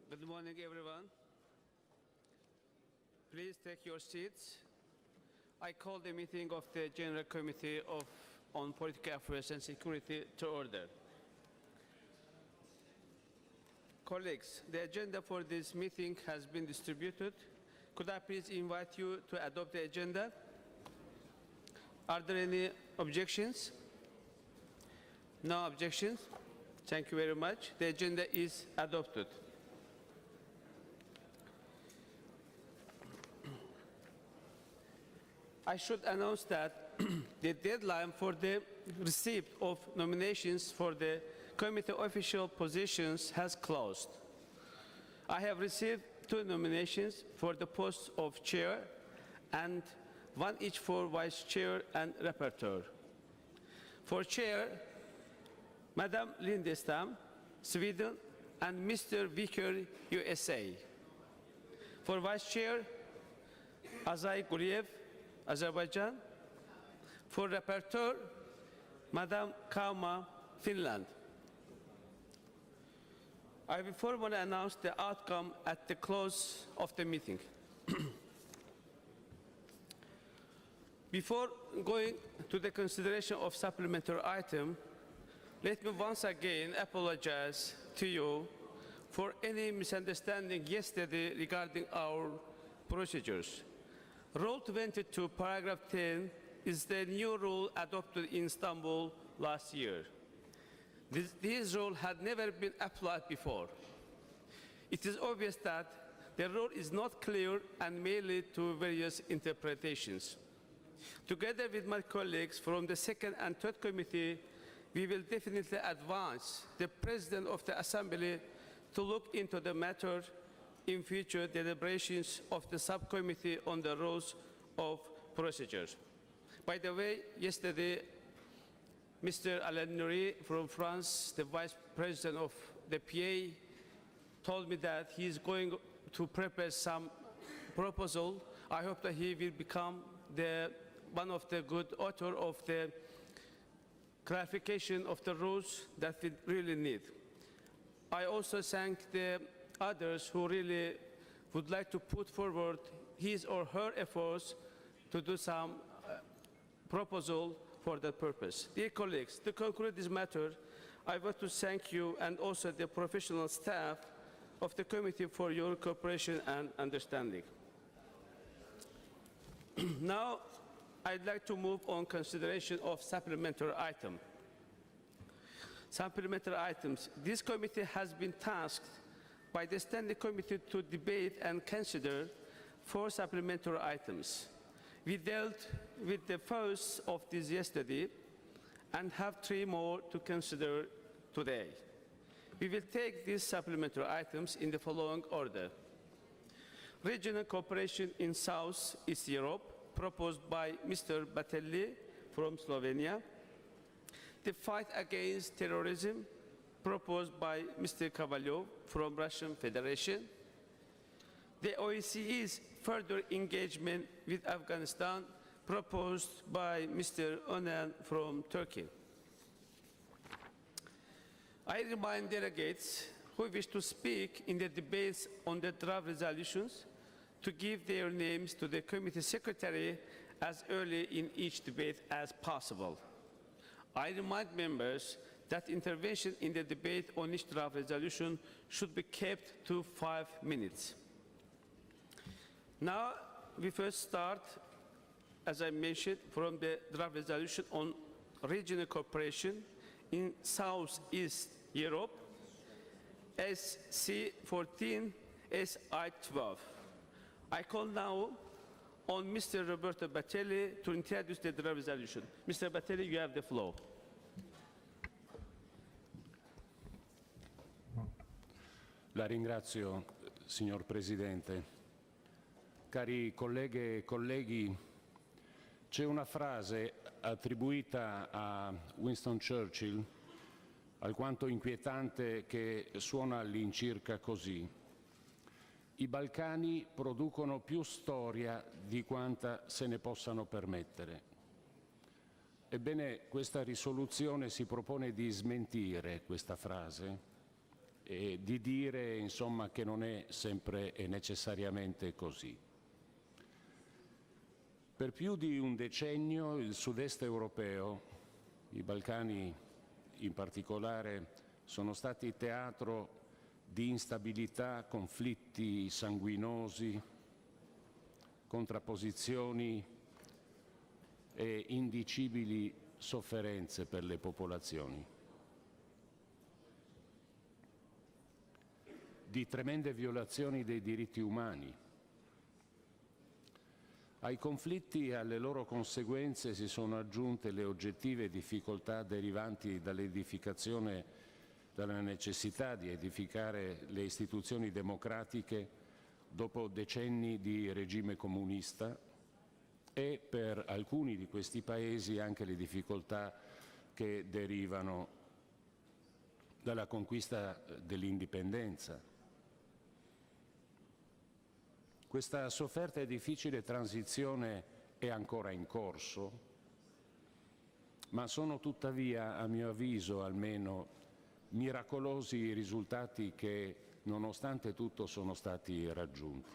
Good morning, everyone. Please take your seats. I call the meeting of the General Committee on Political Affairs and Security to order. Colleagues, the agenda for this meeting has been distributed. Could I please invite you to adopt the agenda? Are there any objections? No objections? Thank you very much. The agenda is adopted. I should announce that the deadline for the receipt of nominations for the committee official positions has closed. I have received 2 nominations for the post of chair and 1 each for vice chair and rapporteur. For chair, Madam Lindestam, Sweden, and Mr. Vicker, USA. For vice chair, Azay Guliev, Azerbaijan. For rapporteur, Madam Kauma, Finland. I will formally announce the outcome at the close of the meeting. Before going to the consideration of supplementary item, let me once again apologize to you for any misunderstanding yesterday regarding our procedures. Rule 22, paragraph 10 is the new rule adopted in Istanbul last year. This rule had never been applied before. It is obvious that the rule is not clear and may lead to various interpretations. Together with my colleagues from the second and third committee, we will definitely advise the President of the Assembly to look into the matter in future deliberations of the subcommittee on the rules of procedures. By the way, yesterday, Mr. Alain Nouri from France, the Vice President of the PA, told me that he is going to prepare some proposal. I hope that he will become one of the good author of the clarification of the rules that we really need. I also thank the others who really would like to put forward his or her efforts to do some proposal for that purpose. Dear colleagues, to conclude this matter, I want to thank you and also the professional staff of the committee for your cooperation and understanding. Now, I'd like to move on consideration of supplementary item. Supplementary items. This committee has been tasked by the Standing Committee to debate and consider 4 supplementary items. We dealt with the first of these yesterday and have 3 more to consider today. We will take these supplementary items in the following order. Regional cooperation in South-East Europe, proposed by Mr. Batelli from Slovenia. The fight against terrorism, proposed by Mr. Kovalyov from Russian Federation. The OSCE's further engagement with Afghanistan, proposed by Mr. Onan from Turkey. I remind delegates who wish to speak in the debates on the draft resolutions to give their names to the committee secretary as early in each debate as possible. I remind members that intervention in the debate on each draft resolution should be kept to 5 minutes. Now, we first start, as I mentioned, from the draft resolution on regional cooperation in South-East Europe, SC14, SI12. I call now on Mr. Roberto Batelli to introduce the draft resolution. Mr. Batelli, you have the floor. La ringrazio, signor Presidente. Cari colleghe e colleghi, c'è una frase attribuita a Winston Churchill, alquanto inquietante, che suona all'incirca così: i Balcani producono più storia di quanta se ne possano permettere. Ebbene, questa risoluzione si propone di smentire questa frase e di dire insomma che non è sempre e necessariamente così. Per più di un decennio il sud-est europeo, i Balcani in particolare, sono stati teatro di instabilità, conflitti sanguinosi, contrapposizioni e indicibili sofferenze per le popolazioni, di tremende violazioni dei diritti umani. Ai conflitti e alle loro conseguenze si sono aggiunte le oggettive difficoltà derivanti dalla necessità di edificare le istituzioni democratiche dopo decenni di regime comunista e per alcuni di questi paesi anche le difficoltà che derivano dalla conquista dell'indipendenza. Questa sofferta e difficile transizione è ancora in corso, ma sono tuttavia, a mio avviso almeno, miracolosi i risultati che, nonostante tutto, sono stati raggiunti.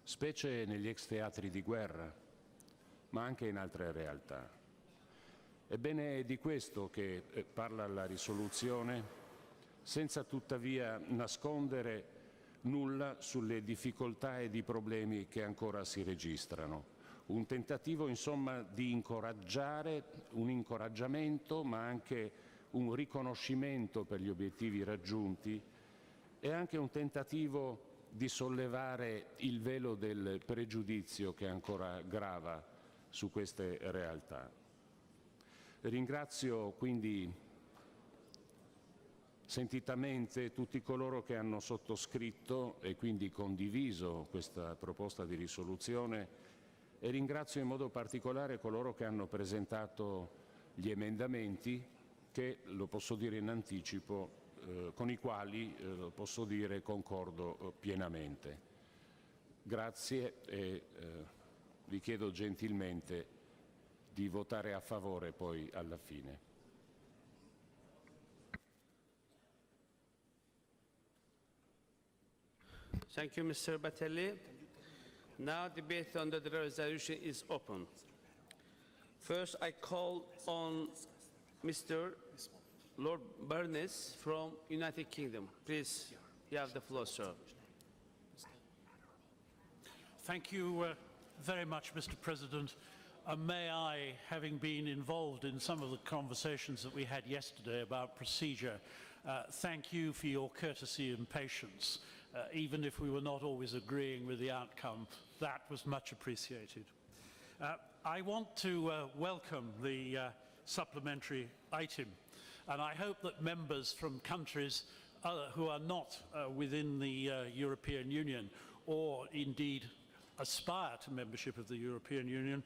Specie negli ex teatri di guerra, ma anche in altre realtà. Ebbene, è di questo che parla la risoluzione, senza tuttavia nascondere nulla sulle difficoltà ed i problemi che ancora si registrano. Un tentativo, insomma, di incoraggiare, un incoraggiamento, ma anche un riconoscimento per gli obiettivi raggiunti e anche un tentativo di sollevare il velo del pregiudizio che ancora grava su queste realtà. Ringrazio quindi sentitamente tutti coloro che hanno sottoscritto e quindi condiviso questa proposta di risoluzione e ringrazio in modo particolare coloro che hanno presentato gli emendamenti che, lo posso dire in anticipo, con i quali, lo posso dire, concordo pienamente. Grazie e vi chiedo gentilmente di votare a favore poi alla fine. Thank you, Mr. Batelli. Now debate on the resolution is open. First, I call on Mr. Lord Burness from United Kingdom. Please, you have the floor, sir. Thank you very much, Mr. President. May I, having been involved in some of the conversations that we had yesterday about procedure, thank you for your courtesy and patience. Even if we were not always agreeing with the outcome, that was much appreciated. I want to welcome the supplementary item, and I hope that members from countries who are not within the European Union, or indeed aspire to membership of the European Union,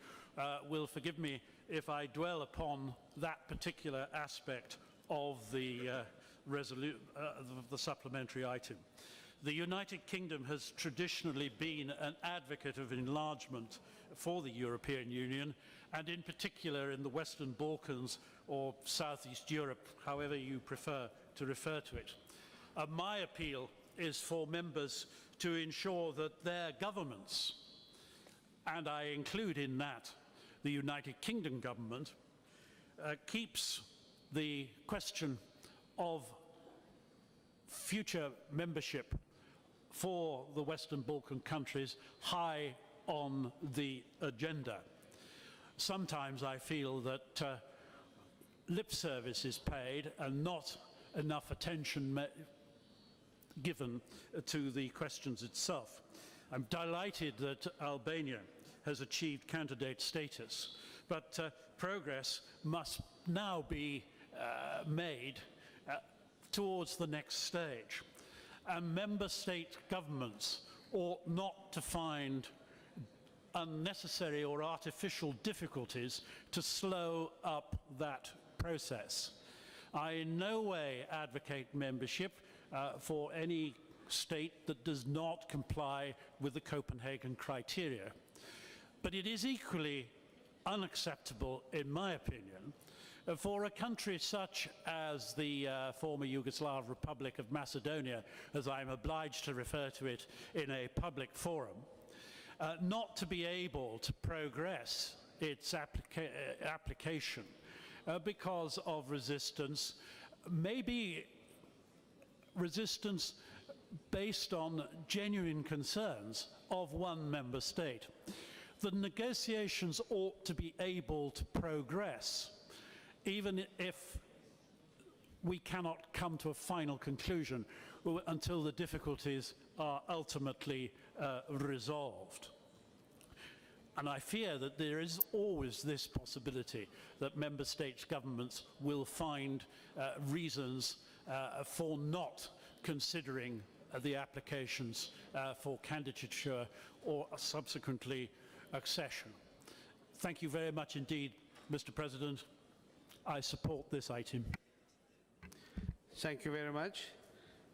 will forgive me if I dwell upon that particular aspect of the supplementary item. The United Kingdom has traditionally been an advocate of enlargement for the European Union, and in particular in the Western Balkans or Southeast Europe, however you prefer to refer to it. My appeal is for members to ensure that their governments, and I include in that the United Kingdom government, keeps the question of future membership for the Western Balkan countries high on the agenda. Sometimes I feel that lip service is paid and not enough attention given to the questions itself. I'm delighted that Albania has achieved candidate status, but progress must now be made towards the next stage. And member state governments ought not to find unnecessary or artificial difficulties to slow up that process. I in no way advocate membership for any state that does not comply with the Copenhagen criteria. But it is equally unacceptable, in my opinion, For a country such as the former Yugoslav Republic of Macedonia, as I'm obliged to refer to it in a public forum, not to be able to progress its application because of resistance, maybe resistance based on genuine concerns of one member state. The negotiations ought to be able to progress, even if we cannot come to a final conclusion until the difficulties are ultimately resolved. And I fear that there is always this possibility that member states' governments will find reasons for not considering the applications for candidature or subsequently accession. Thank you very much indeed, Mr. President. I support this item. Thank you very much.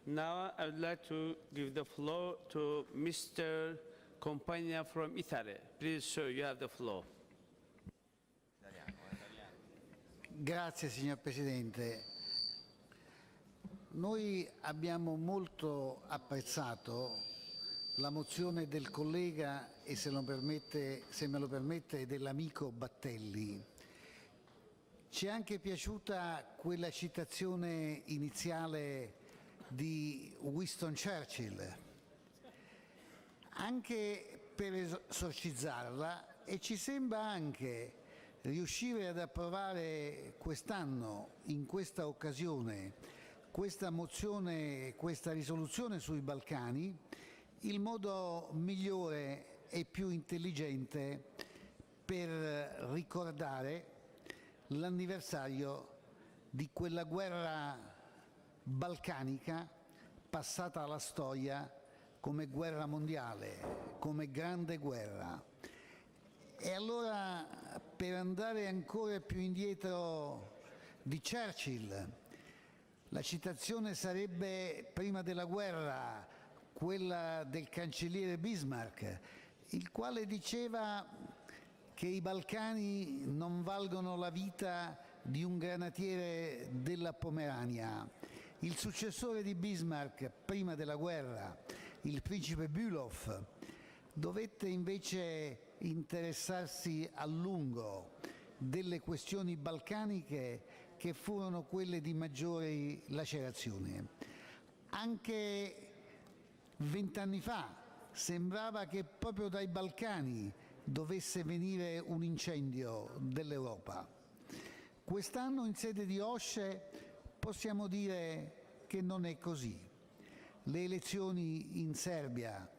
Now I would like to give the floor to Mr. Compagna from Italy. Please, sir, you have the floor. Grazie signor Presidente. Noi abbiamo molto apprezzato la mozione del collega e se me lo permette dell'amico Battelli. Ci è anche piaciuta quella citazione iniziale di Winston Churchill, anche per esorcizzarla, e ci sembra anche riuscire ad approvare quest'anno, in questa occasione, questa mozione, questa risoluzione sui Balcani, il modo migliore e più intelligente per ricordare l'anniversario di quella guerra balcanica passata alla storia come guerra mondiale, come grande guerra. E allora, per andare ancora più indietro di Churchill, la citazione sarebbe, prima della guerra, quella del cancelliere Bismarck, il quale diceva che i Balcani non valgono la vita di un granatiere della Pomerania. Il successore di Bismarck, prima della guerra, il principe Bülow, dovette invece interessarsi a lungo delle questioni balcaniche che furono quelle di maggiori lacerazioni. Anche 20 anni fa sembrava che proprio dai Balcani dovesse venire un incendio dell'Europa. Quest'anno in sede di OSCE possiamo dire che non è così. Le elezioni in Serbia,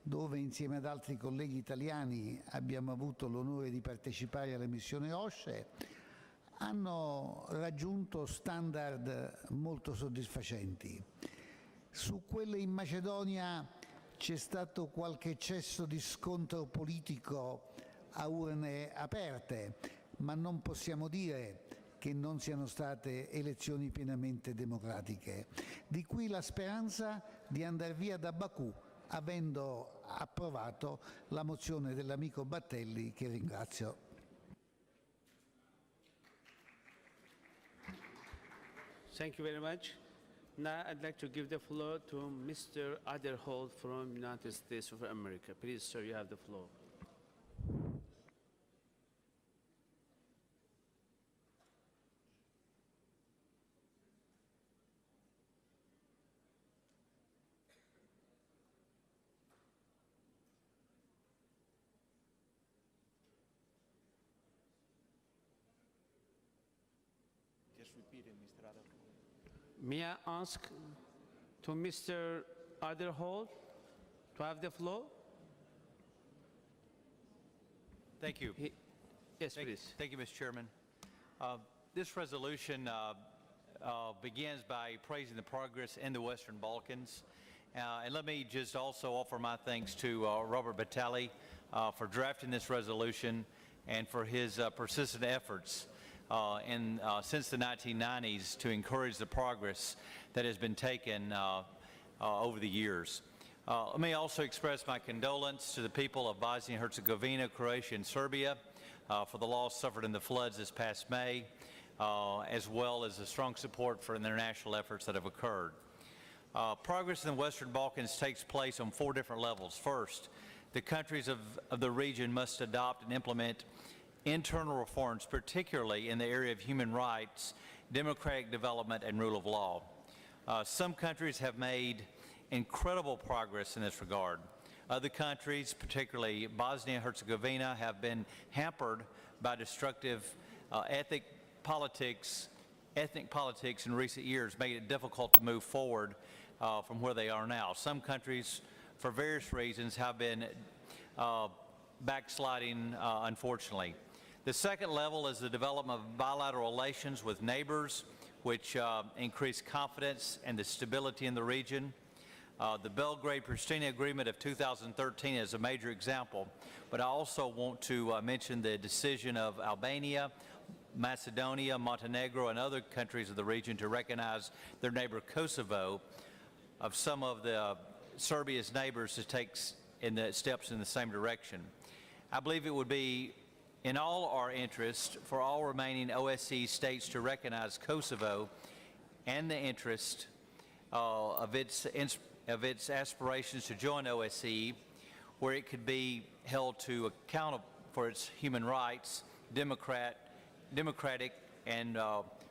dove insieme ad altri colleghi italiani abbiamo avuto l'onore di partecipare alla missione OSCE, hanno raggiunto standard molto soddisfacenti. Su quelle in Macedonia c'è stato qualche eccesso di scontro politico a urne aperte, ma non possiamo dire che non siano state elezioni pienamente democratiche. Di qui la speranza di andare via da Baku, avendo approvato la mozione dell'amico Battelli, che ringrazio. Thank you very much. Now I'd like to give the floor to Mr. Aderholt from United States of America. Please, sir, you have the floor. Just repeat it, Mr. Adolfo. May I ask to Mr. Aderholt to have the floor? Thank you. Yes, please. Thank you, Mr. Chairman. This resolution begins by praising the progress in the Western Balkans. And let me just also offer my thanks to Robert Battelli for drafting this resolution and for his persistent efforts since the 1990s to encourage the progress that has been taken over the years. Let me also express my condolence to the people of Bosnia and Herzegovina, Croatia, and Serbia for the loss suffered in the floods this past May. as well as the strong support for the international efforts that have occurred. Progress in the Western Balkans takes place on 4 different levels. First, the countries of the region must adopt and implement internal reforms, particularly in the area of human rights, democratic development, and rule of law. Some countries have made incredible progress in this regard. Other countries, particularly Bosnia and Herzegovina, have been hampered by destructive ethnic politics in recent years, making it difficult to move forward from where they are now. Some countries, for various reasons, have been backsliding, unfortunately. The second level is the development of bilateral relations with neighbors, which increase confidence and the stability in the region. The Belgrade-Pristina Agreement of 2013 is a major example, but I also want to mention the decision of Albania, Macedonia, Montenegro, and other countries of the region to recognize their neighbor Kosovo, of some of the Serbia's neighbors to take steps in the same direction. I believe it would be in all our interest for all remaining OSCE states to recognize Kosovo and the interest of its aspirations to join OSCE, where it could be held to account for its human rights, democratic and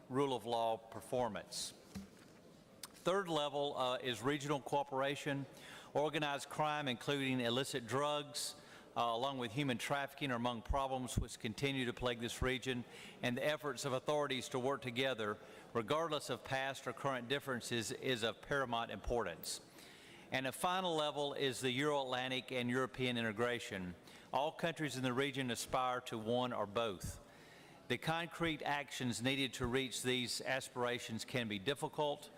rule of law performance. Third level is regional cooperation. Organized crime, including illicit drugs, along with human trafficking, are among problems which continue to plague this region, and the efforts of authorities to work together, regardless of past or current differences, is of paramount importance. And a final level is the Euro-Atlantic and European integration. All countries in the region aspire to one or both. The concrete actions needed to reach these aspirations can be difficult,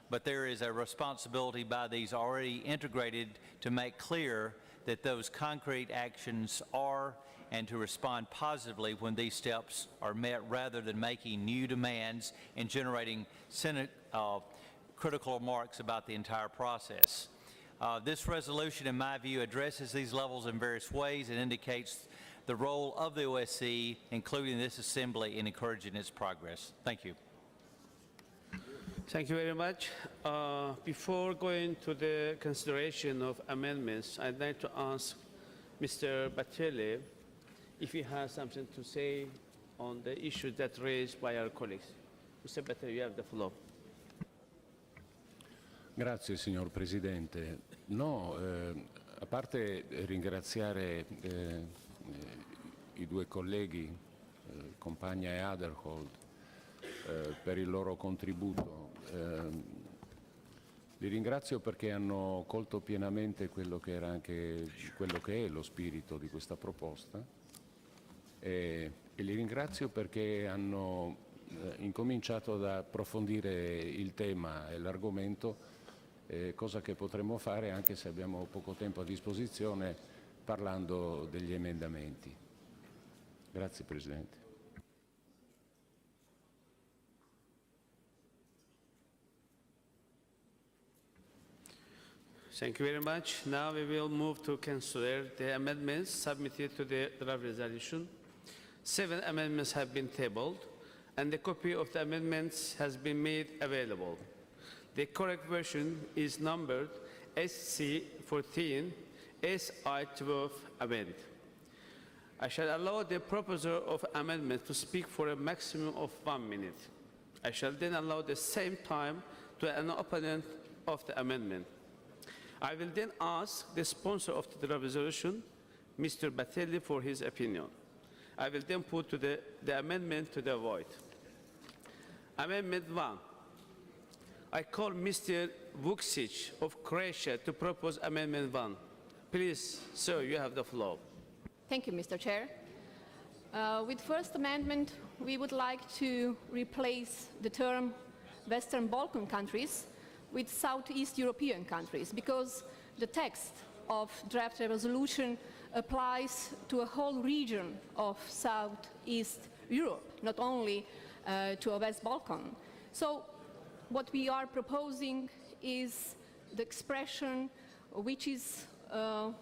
but there is a responsibility by these already integrated to make clear that those concrete actions are, and to respond positively when these steps are met, rather than making new demands and generating critical remarks about the entire process. This resolution, in my view, addresses these levels in various ways and indicates the role of the OSCE, including this Assembly, in encouraging its progress. Thank you. Thank you very much. Before going to the consideration of amendments, I'd like to ask Mr. Batelli if he has something to say on the issues that raised by our colleagues. Mr. Batelli, you have the floor. Grazie signor Presidente. No, a parte ringraziare i 2 colleghi, Compagna e Aderholt, per il loro contributo. Li ringrazio perché hanno colto pienamente quello che era anche quello che è lo spirito di questa proposta e li ringrazio perché hanno incominciato ad approfondire il tema e l'argomento, cosa che potremmo fare anche se abbiamo poco tempo a disposizione parlando degli emendamenti. Grazie Presidente. Thank you very much. Now we will move to consider the amendments submitted to the draft resolution. 7 amendments have been tabled, and a copy of the amendments has been made available. The correct version is numbered SC14, SI12 amend. I shall allow the proposer of amendment to speak for a maximum of 1 minute. I shall then allow the same time to an opponent of the amendment. I will then ask the sponsor of the resolution, Mr. Batelli, for his opinion. I will then put to the amendment to the vote. Amendment 1. I call Mr. Vucic of Croatia to propose Amendment 1. Please, sir, you have the floor. Thank you, Mr. Chair. With first amendment, we would like to replace the term Western Balkan countries with Southeast European countries, because the text of draft resolution applies to a whole region of Southeast Europe, not only to a West Balkan. So what we are proposing is the expression which is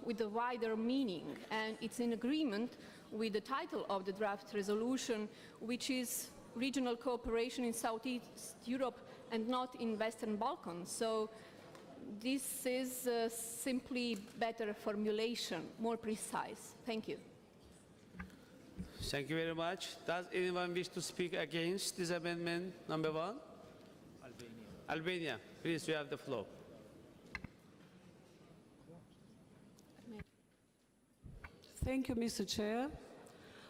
with a wider meaning, and it's in agreement with the title of the draft resolution, which is regional cooperation in Southeast Europe and not in Western Balkans. So this is simply better formulation, more precise. Thank you. Thank you very much. Does anyone wish to speak against this amendment number 1? Albania, please, you have the floor. Thank you, Mr. Chair.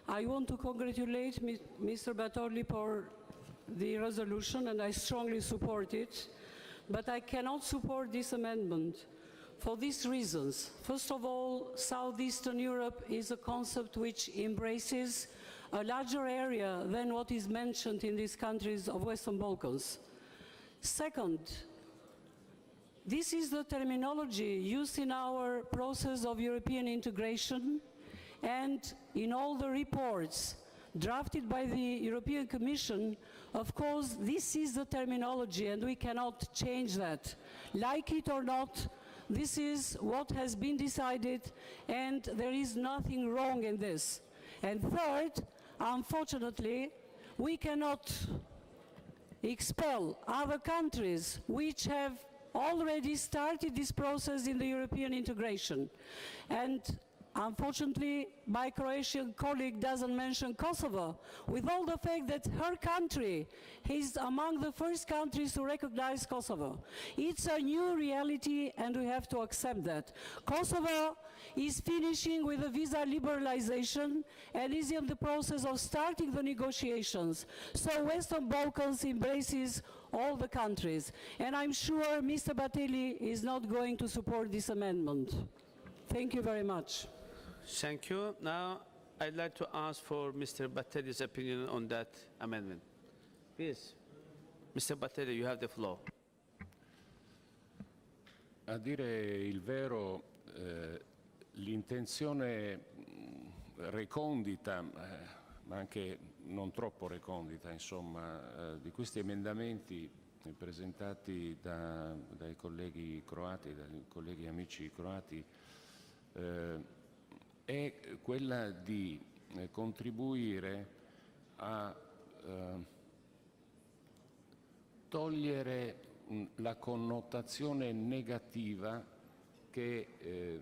I want to congratulate Mr. Bartoli for the resolution, and I strongly support it. But I cannot support this amendment for these reasons. First of all, Southeastern Europe is a concept which embraces a larger area than what is mentioned in these countries of Western Balkans. Second, this is the terminology used in our process of European integration and in all the reports drafted by the European Commission. Of course, this is the terminology and we cannot change that. Like it or not, this is what has been decided and there is nothing wrong in this. And third, unfortunately, we cannot expel other countries which have already started this process in the European integration. And unfortunately, my Croatian colleague doesn't mention Kosovo, with all the fact that her country is among the first countries to recognize Kosovo. It's a new reality and we have to accept that. Kosovo is finishing with the visa liberalization and is in the process of starting the negotiations. So Western Balkans embraces all the countries. And I'm sure Mr. Bartoli is not going to support this amendment. Thank you very much. Thank you. Now, I'd like to ask for Mr. Batteli's opinion on that amendment. Please, Mr. Batteli, you have the floor. A dire il vero, l'intenzione recondita, ma anche non troppo recondita, insomma, di questi emendamenti presentati dai colleghi croati, dai colleghi amici croati, è quella di contribuire a togliere la connotazione negativa che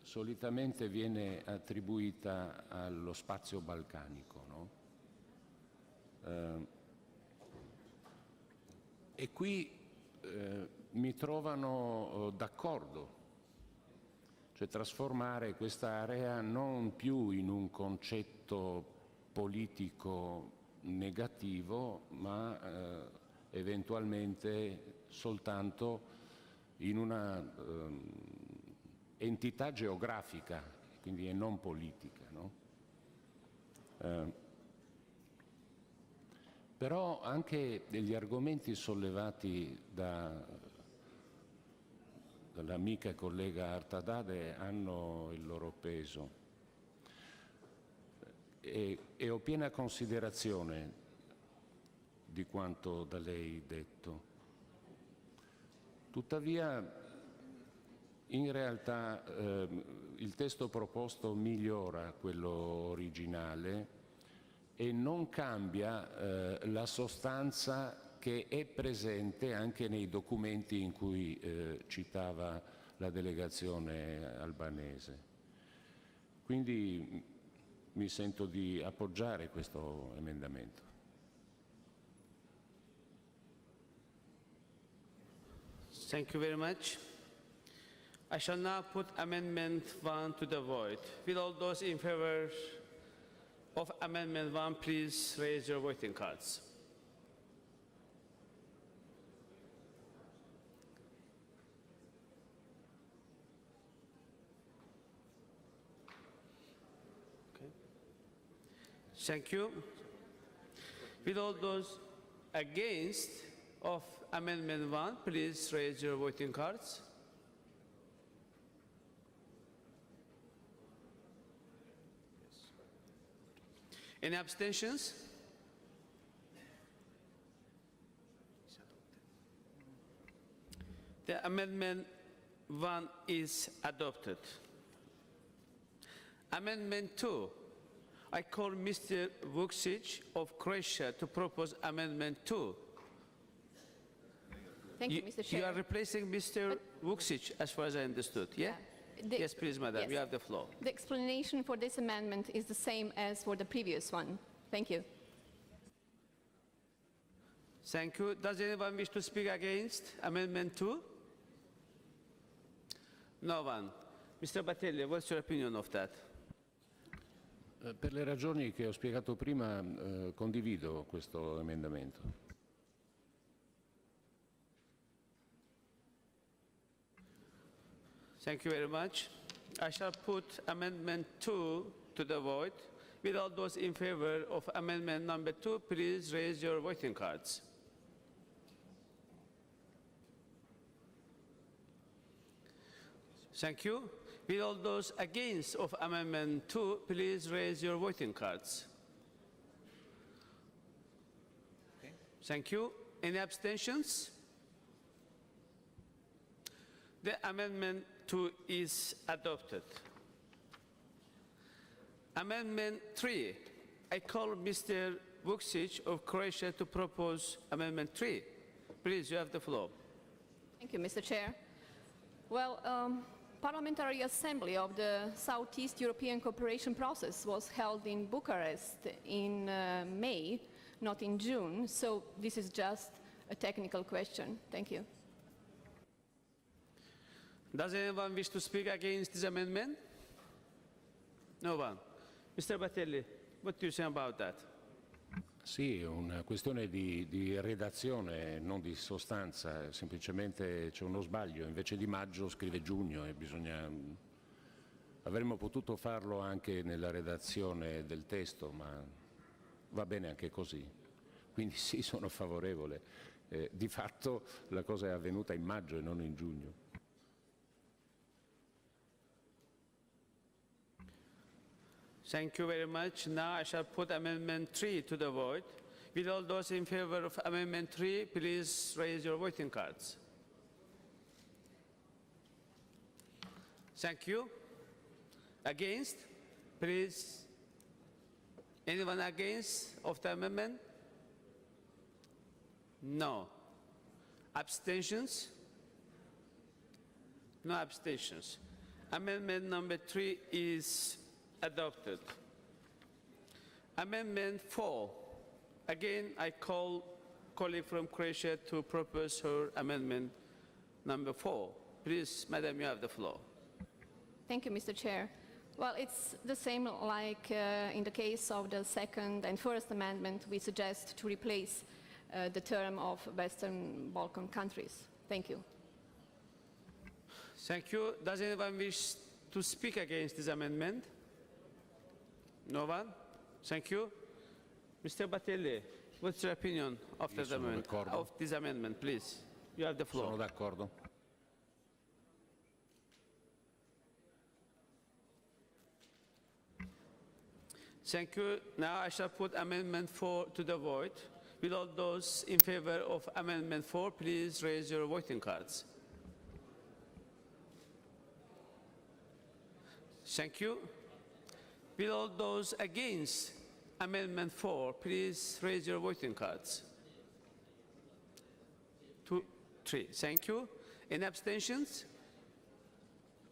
solitamente viene attribuita allo spazio balcanico, no? E qui mi trovano d'accordo. Cioè trasformare questa area non più in un concetto politico negativo, ma eventualmente soltanto in una entità geografica, quindi e non politica, no? Però anche degli argomenti sollevati dall'amica e collega Artadade hanno il loro peso e ho piena considerazione di quanto da lei detto. Tuttavia, in realtà il testo proposto migliora quello originale e non cambia la sostanza che è presente anche nei documenti in cui citava la delegazione albanese. Quindi mi sento di appoggiare questo emendamento. Thank you very much. I shall now put Amendment 1 to the vote. Will all those in favor of Amendment 1 please raise your voting cards? Thank you. Will all those against of Amendment 1, please raise your voting cards. Any abstentions? The Amendment 1 is adopted. Amendment 2. I call Mr. Vucic of Croatia to propose Amendment 2. Thank you, Mr. You are Chair. replacing Mr. Vucic, as far as I understood, yeah? Yes, please, madam, yes. you have the floor. The explanation for this amendment is the same as for the previous one. Thank you. Thank you. Does anyone wish to speak against Amendment 2? No one. Mr. Batelli, what's your opinion of that? Per le ragioni che ho spiegato prima, condivido questo emendamento. Thank you very much. I shall put Amendment 2 to the vote. With all those in favor of Amendment number 2, please raise your voting cards. Thank you. With all those against of Amendment 2, please raise your voting cards. Thank you. Any abstentions? The Amendment 2 is adopted. Amendment 3. I call Mr. Vucic of Croatia to propose Amendment 3. Please, you have the floor. Thank you, Mr. Chair. Well, Parliamentary Assembly of the Southeast European Cooperation Process was held in Bucharest in May, not in June, so this is just a technical question. Thank you. Does anyone wish to speak against this amendment? No one. Mr. Batelli, what do you say about that? Sì, è una questione di redazione, non di sostanza, semplicemente c'è uno sbaglio, invece di maggio scrive giugno e avremmo potuto farlo anche nella redazione del testo, ma va bene anche così. Quindi sì, sono favorevole. Di fatto la cosa è avvenuta in maggio e non in giugno. Thank you very much. Now I shall put Amendment 3 to the vote. With all those in favor of Amendment 3, please raise your voting cards. Thank you. Against? Please. Anyone against of the amendment? No. Abstentions? No abstentions. Amendment number 3 is adopted. Amendment 4. Again, I call colleague from Croatia to propose her amendment number 4. Please, madam, you have the floor. Thank you, Mr. Chair. Well, it's the same like in the case of the second and first amendment. We suggest to replace the term of Western Balkan countries. Thank you. Thank you. Does anyone wish to speak against this amendment? No one? Thank you. Mr. Batelli, what's your opinion of this amendment, please? You have the floor. Sono d'accordo. Thank you. Now I shall put Amendment 4 to the vote. Will all those in favor of Amendment 4, please raise your voting cards. Thank you. Will all those against Amendment 4, please raise your voting cards. 2, 3. Thank you. Any abstentions?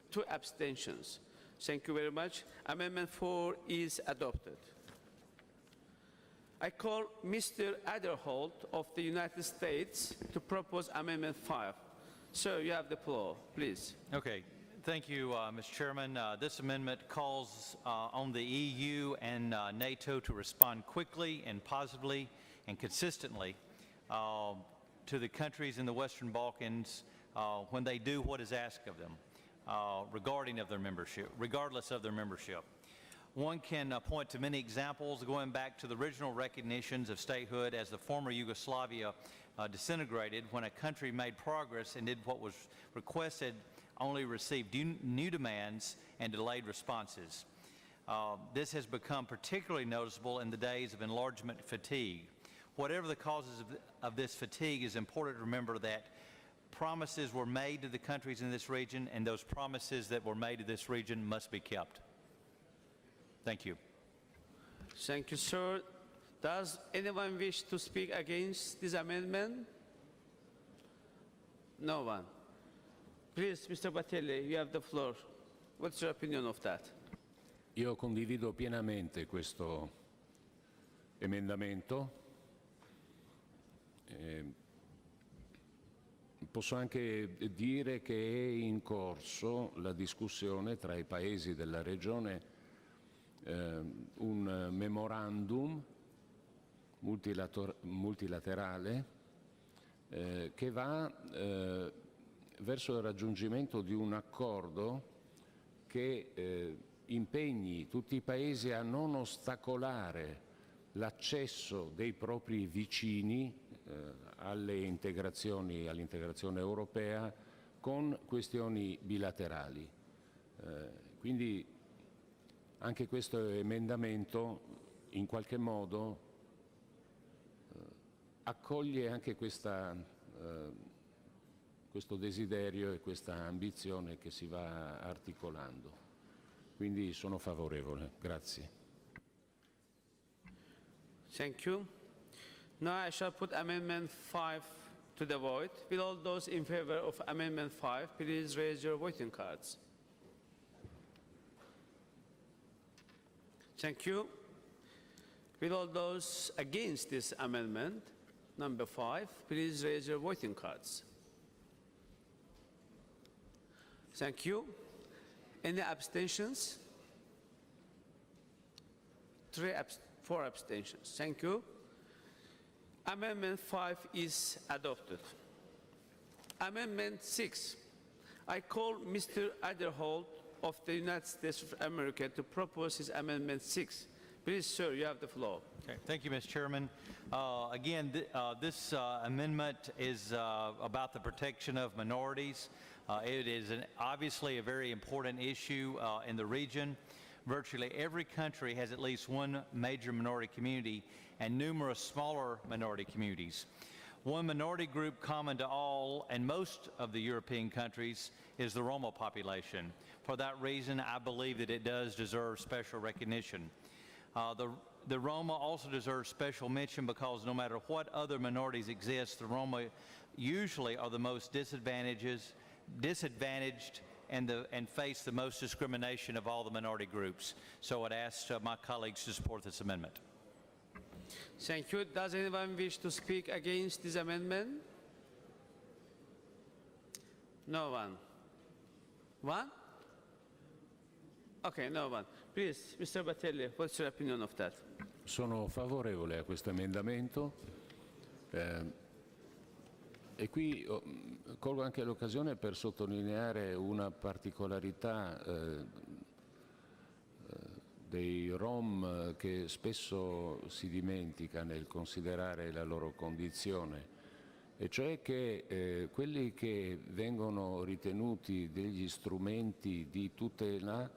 2 abstentions. Thank you very much. Amendment 4 is adopted. I call Mr. Adderholt of the United States to propose Amendment 5. Sir, you have the floor, please. Okay. Thank you, Mr. Chairman. This amendment calls on the EU and NATO to respond quickly and positively and consistently to the countries in the Western Balkans when they do what is asked of them, regardless of their membership. One can point to many examples going back to the original recognitions of statehood as the former Yugoslavia disintegrated, when a country made progress and did what was requested, only received new demands and delayed responses. This has become particularly noticeable in the days of enlargement fatigue. Whatever the causes of this fatigue, it is important to remember that promises were made to the countries in this region, and those promises that were made to this region must be kept. Thank you. Thank you, sir. Does anyone wish to speak against this amendment? No one. Please, Mr. Batelli, you have the floor. What's your opinion of that? Io condivido pienamente questo emendamento. Posso anche dire che è in corso la discussione tra i paesi della regione, un memorandum multilaterale che va verso il raggiungimento di un accordo che impegni tutti i paesi a non ostacolare l'accesso dei propri vicini all'integrazione europea con questioni bilaterali. Quindi anche questo emendamento in qualche modo accoglie anche questo desiderio e questa ambizione che si va articolando. Quindi sono favorevole. Grazie. Thank you. Now I shall put Amendment 5 to the vote. Will all those in favor of Amendment 5 please raise your voting cards? Thank you. Will all those against this amendment, number 5, please raise your voting cards? Thank you. Any abstentions? 4 abstentions. Thank you. Amendment 5 is adopted. Amendment 6. I call Mr. Adderholt of the United States of America to propose his Amendment 6. Please, sir, you have the floor. Okay. Thank you, Mr. Chairman. Again, this amendment is about the protection of minorities. It is obviously a very important issue in the region. Virtually every country has at least one major minority community and numerous smaller minority communities. One minority group common to all and most of the European countries is the Roma population. For that reason, I believe that it does deserve special recognition. The Roma also deserve special mention because no matter what other minorities exist, the Roma usually are the most disadvantaged and face the most discrimination of all the minority groups. So I'd ask my colleagues to support this amendment. Thank you. Does anyone wish to speak against this amendment? No one. One? Okay, no one. Please, Mr. Batelli, what's your opinion of that? Sono favorevole a questo emendamento e qui colgo anche l'occasione per sottolineare una particolarità dei Rom che spesso si dimentica nel considerare la loro condizione, e cioè che quelli che vengono ritenuti degli strumenti di tutela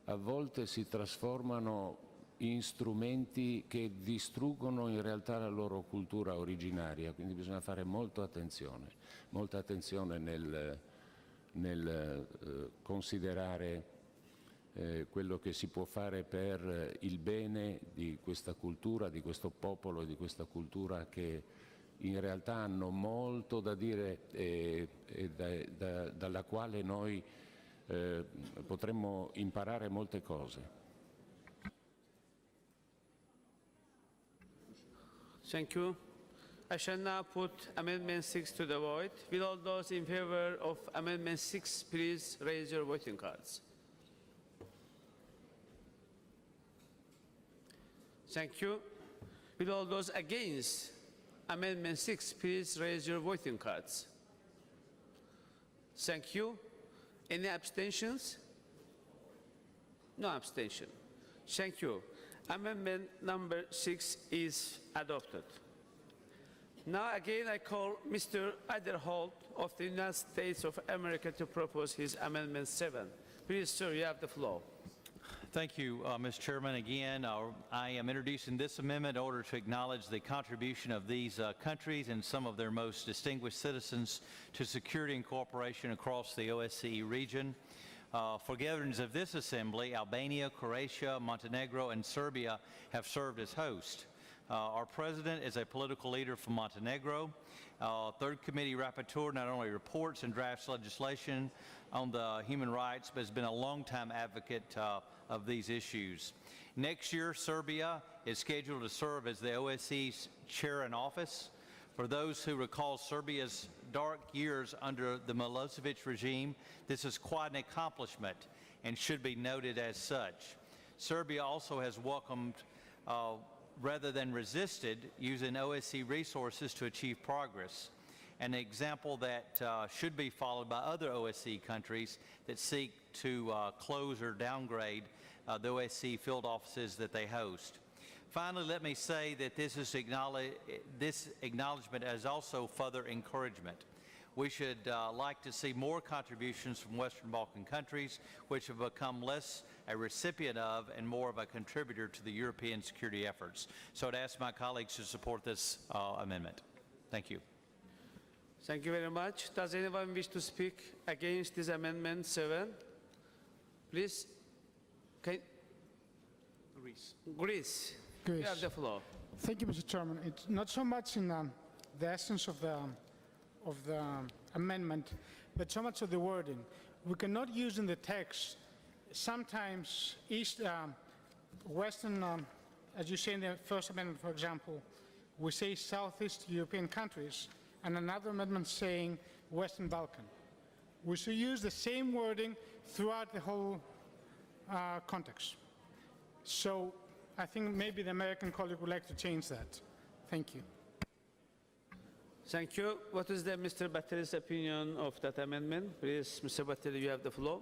a volte si trasformano in strumenti che distruggono in realtà la loro cultura originaria, quindi bisogna fare molta attenzione nel considerare quello che si può fare per il bene di questa cultura, di questo popolo e di questa cultura che in realtà hanno molto da dire e dalla quale noi potremmo imparare molte cose. Thank you. I shall now put Amendment 6 to the vote. Will all those in favor of Amendment 6 please raise your voting cards? Thank you. Will all those against Amendment 6 please raise your voting cards? Thank you. Any abstentions? No abstention. Thank you. Amendment number 6 is adopted. Now again I call Mr. Adderholt of the United States of America to propose his Amendment 7. Please, sir, you have the floor. Thank you, Mr. Chairman. Again, I am introducing this amendment in order to acknowledge the contribution of these countries and some of their most distinguished citizens to security and cooperation across the OSCE region. For gatherings of this assembly, Albania, Croatia, Montenegro, and Serbia have served as hosts. Our president is a political leader from Montenegro. Third committee rapporteur not only reports and drafts legislation on the human rights, but has been a longtime advocate of these issues. Next year, Serbia is scheduled to serve as the OSCE's chair in office. For those who recall Serbia's dark years under the Milosevic regime, this is quite an accomplishment and should be noted as such. Serbia also has welcomed, rather than resisted, using OSCE resources to achieve progress. An example that should be followed by other OSCE countries that seek to close or downgrade the OSCE field offices that they host. Finally, let me say that this acknowledgement is also further encouragement. We should like to see more contributions from Western Balkan countries, which have become less a recipient of and more of a contributor to the European security efforts. So I'd ask my colleagues to support this amendment. Thank you. Thank you very much. Does anyone wish to speak against this amendment 7? Please. Greece. You have the floor. Thank you, Mr. Chairman. It's not so much in the essence of the amendment, but so much of the wording. We cannot use in the text sometimes Western, as you say in the first amendment, for example, we say Southeast European countries, and another amendment saying Western Balkan. We should use the same wording throughout the whole context. So I think maybe the American colleague would like to change that. Thank you. Thank you. What is Mr. Battelli's opinion of that amendment? Please, Mr. Battelli, you have the floor.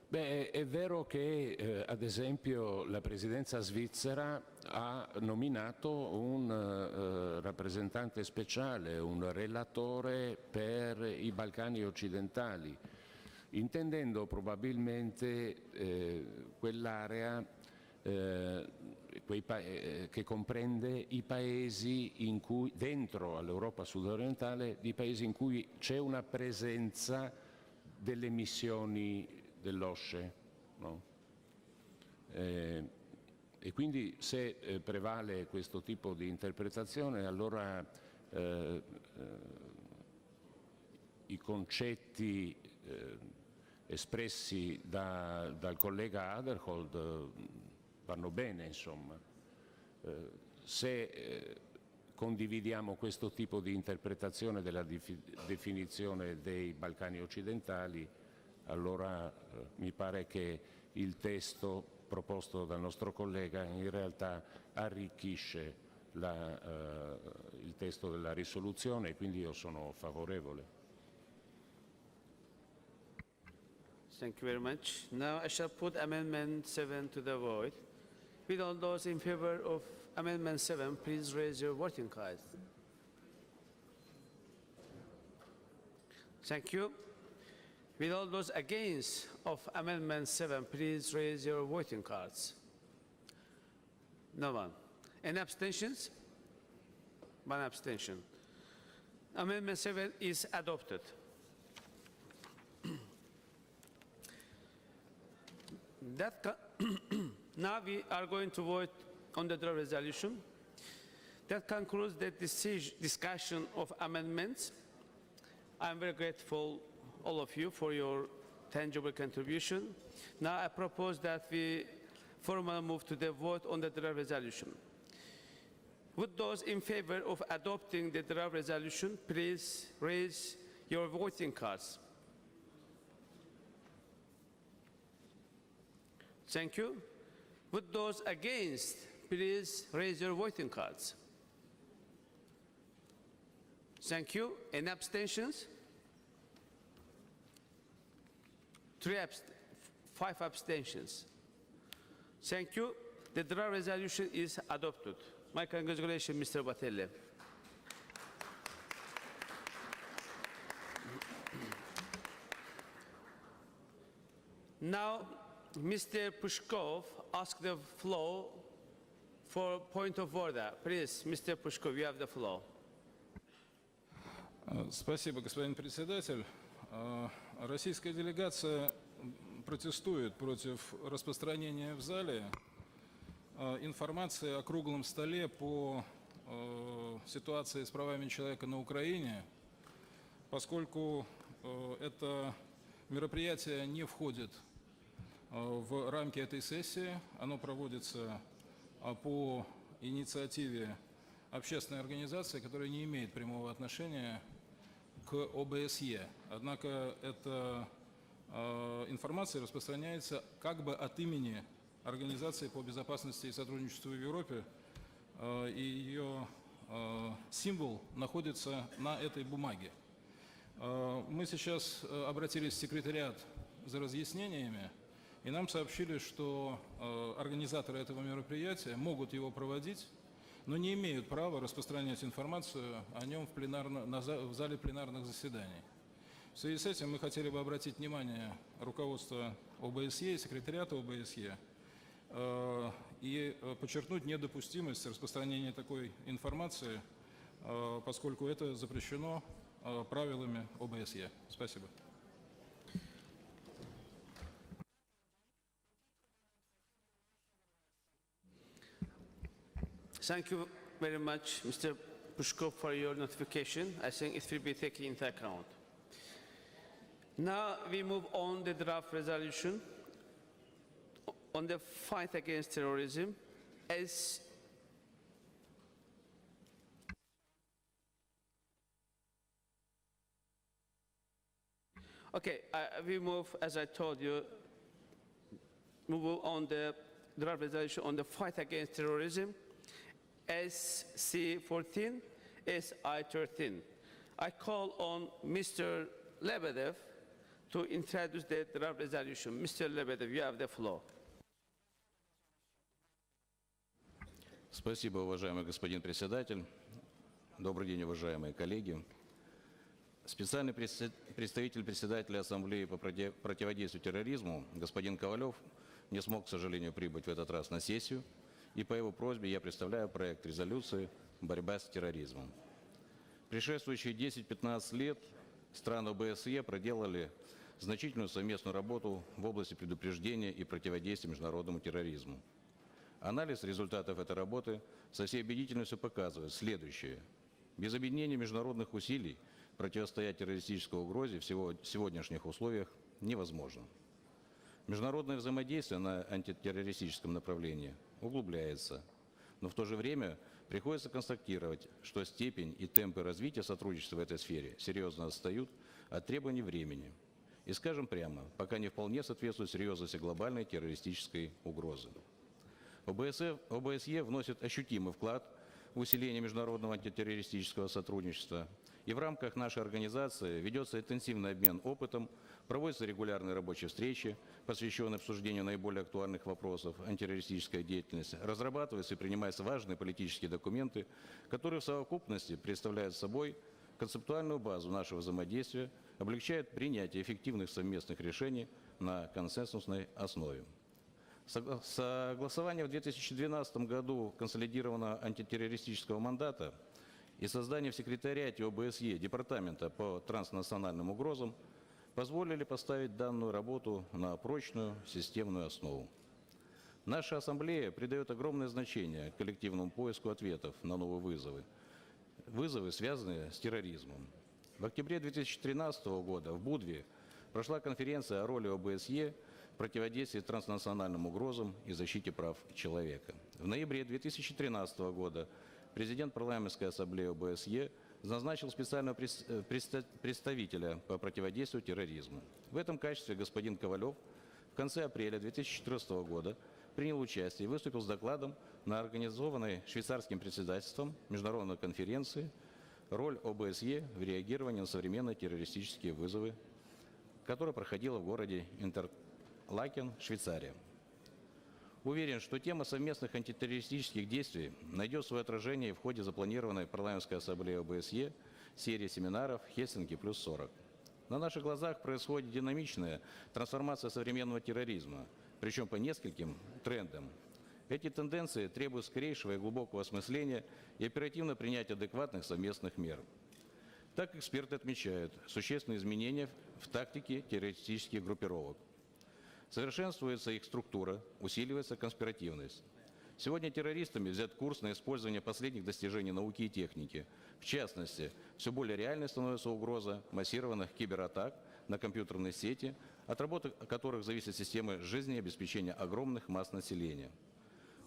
Beh, è vero che ad esempio la presidenza svizzera ha nominato un rappresentante speciale, un relatore per i Balcani occidentali, intendendo probabilmente quell'area che comprende i paesi in cui, dentro all'Europa sudorientale, di paesi in cui c'è una presenza delle missioni dell'OSCE, no? E quindi se prevale questo tipo di interpretazione, allora i concetti espressi dal collega Aderhold vanno bene, insomma. Se condividiamo questo tipo di interpretazione della definizione dei Balcani occidentali, allora mi pare che il testo proposto dal nostro collega in realtà arricchisce il testo della risoluzione e quindi io sono favorevole. Thank you very much. Now I shall put Amendment 7 to the vote. With all those in favor of Amendment 7, please raise your voting cards. Thank you. With all those against of Amendment 7, please raise your voting cards. No one. Any abstentions? One abstention. Amendment 7 is adopted. Now we are going to vote on the draft resolution. That concludes the discussion of amendments. I'm very grateful, all of you, for your tangible contribution. Now I propose that we formally move to the vote on the draft resolution. Would those in favor of adopting the draft resolution please raise your voting cards? Thank you. Would those against please raise your voting cards? Thank you. Any abstentions? 5 abstentions. Thank you. The draft resolution is adopted. My congratulations, Mr. Battelli. Now, Mr. Pushkov asked the floor for point of order. Please, Mr. Pushkov, you have the floor. Спасибо, господин председатель. Российская делегация протестует против распространения в зале информации о круглом столе по ситуации с правами человека на Украине, поскольку это мероприятие не входит в рамки этой сессии. Оно проводится по инициативе общественной организации, которая не имеет прямого отношения к ОБСЕ. Однако эта информация распространяется как бы от имени Организации по безопасности и сотрудничеству в Европе, и ее символ находится на этой бумаге. Мы сейчас обратились в секретариат за разъяснениями, и нам сообщили, что организаторы этого мероприятия могут его проводить, но не имеют права распространять информацию о нем в зале пленарных заседаний. В связи с этим мы хотели бы обратить внимание руководства ОБСЕ и секретариата ОБСЕ и подчеркнуть недопустимость распространения такой информации, поскольку это запрещено правилами ОБСЕ. Спасибо. Thank you very much, Mr. Pushkov, for your notification. I think it will be taken into account. Now we move on the draft resolution on the fight against terrorism. We move, as I told you, move on the draft resolution on the fight against terrorism. SC14, SI13. I call on Mr. Lebedev to introduce the draft resolution. Mr. Lebedev, you have the floor. Спасибо, уважаемый господин председатель. Добрый день, уважаемые коллеги. Специальный представитель председателя Ассамблеи по противодействию терроризму господин Ковалев не смог, к сожалению, прибыть в этот раз на сессию, и по его просьбе я представляю проект резолюции «Борьба с терроризмом». Предшествующие 10-15 лет страны ОБСЕ проделали значительную совместную работу в области предупреждения и противодействия международному терроризму. Анализ результатов этой работы со всей убедительностью показывает следующее. Без объединения международных усилий противостоять террористической угрозе в сегодняшних условиях невозможно. Международное взаимодействие на антитеррористическом направлении углубляется, но в то же время приходится констатировать, что степень и темпы развития сотрудничества в этой сфере серьезно отстают от требований времени. И скажем прямо, пока не вполне соответствует серьезности глобальной террористической угрозы. ОБСЕ вносит ощутимый вклад в усиление международного антитеррористического сотрудничества. И в рамках нашей организации ведется интенсивный обмен опытом, проводятся регулярные рабочие встречи, посвященные обсуждению наиболее актуальных вопросов антитеррористической деятельности, разрабатываются и принимаются важные политические документы, которые в совокупности представляют собой концептуальную базу нашего взаимодействия, облегчают принятие эффективных совместных решений на консенсусной основе. Согласование в 2012 году консолидированного антитеррористического мандата и создание в секретариате ОБСЕ Департамента по транснациональным угрозам позволили поставить данную работу на прочную системную основу. Наша Ассамблея придает огромное значение коллективному поиску ответов на новые вызовы, связанные с терроризмом. В октябре 2013 года в Будве прошла конференция о роли ОБСЕ в противодействии транснациональным угрозам и защите прав человека. В ноябре 2013 года президент парламентской ассамблеи ОБСЕ назначил специального представителя по противодействию терроризму. В этом качестве господин Ковалев в конце апреля 2014 года принял участие и выступил с докладом на организованной швейцарским председательством международной конференции «Роль ОБСЕ в реагировании на современные террористические вызовы», которая проходила в городе Интерлакен, Швейцария. Уверен, что тема совместных антитеррористических действий найдет свое отражение в ходе запланированной парламентской ассамблеи ОБСЕ серии семинаров «Хельсинки +40». На наших глазах происходит динамичная трансформация современного терроризма, причем по нескольким трендам. Эти тенденции требуют скорейшего и глубокого осмысления и оперативно принятия адекватных совместных мер. Так эксперты отмечают существенные изменения в тактике террористических группировок. Совершенствуется их структура, усиливается конспиративность. Сегодня террористами взят курс на использование последних достижений науки и техники. В частности, все более реальной становится угроза массированных кибератак на компьютерные сети, от работы которых зависят системы жизнеобеспечения огромных масс населения.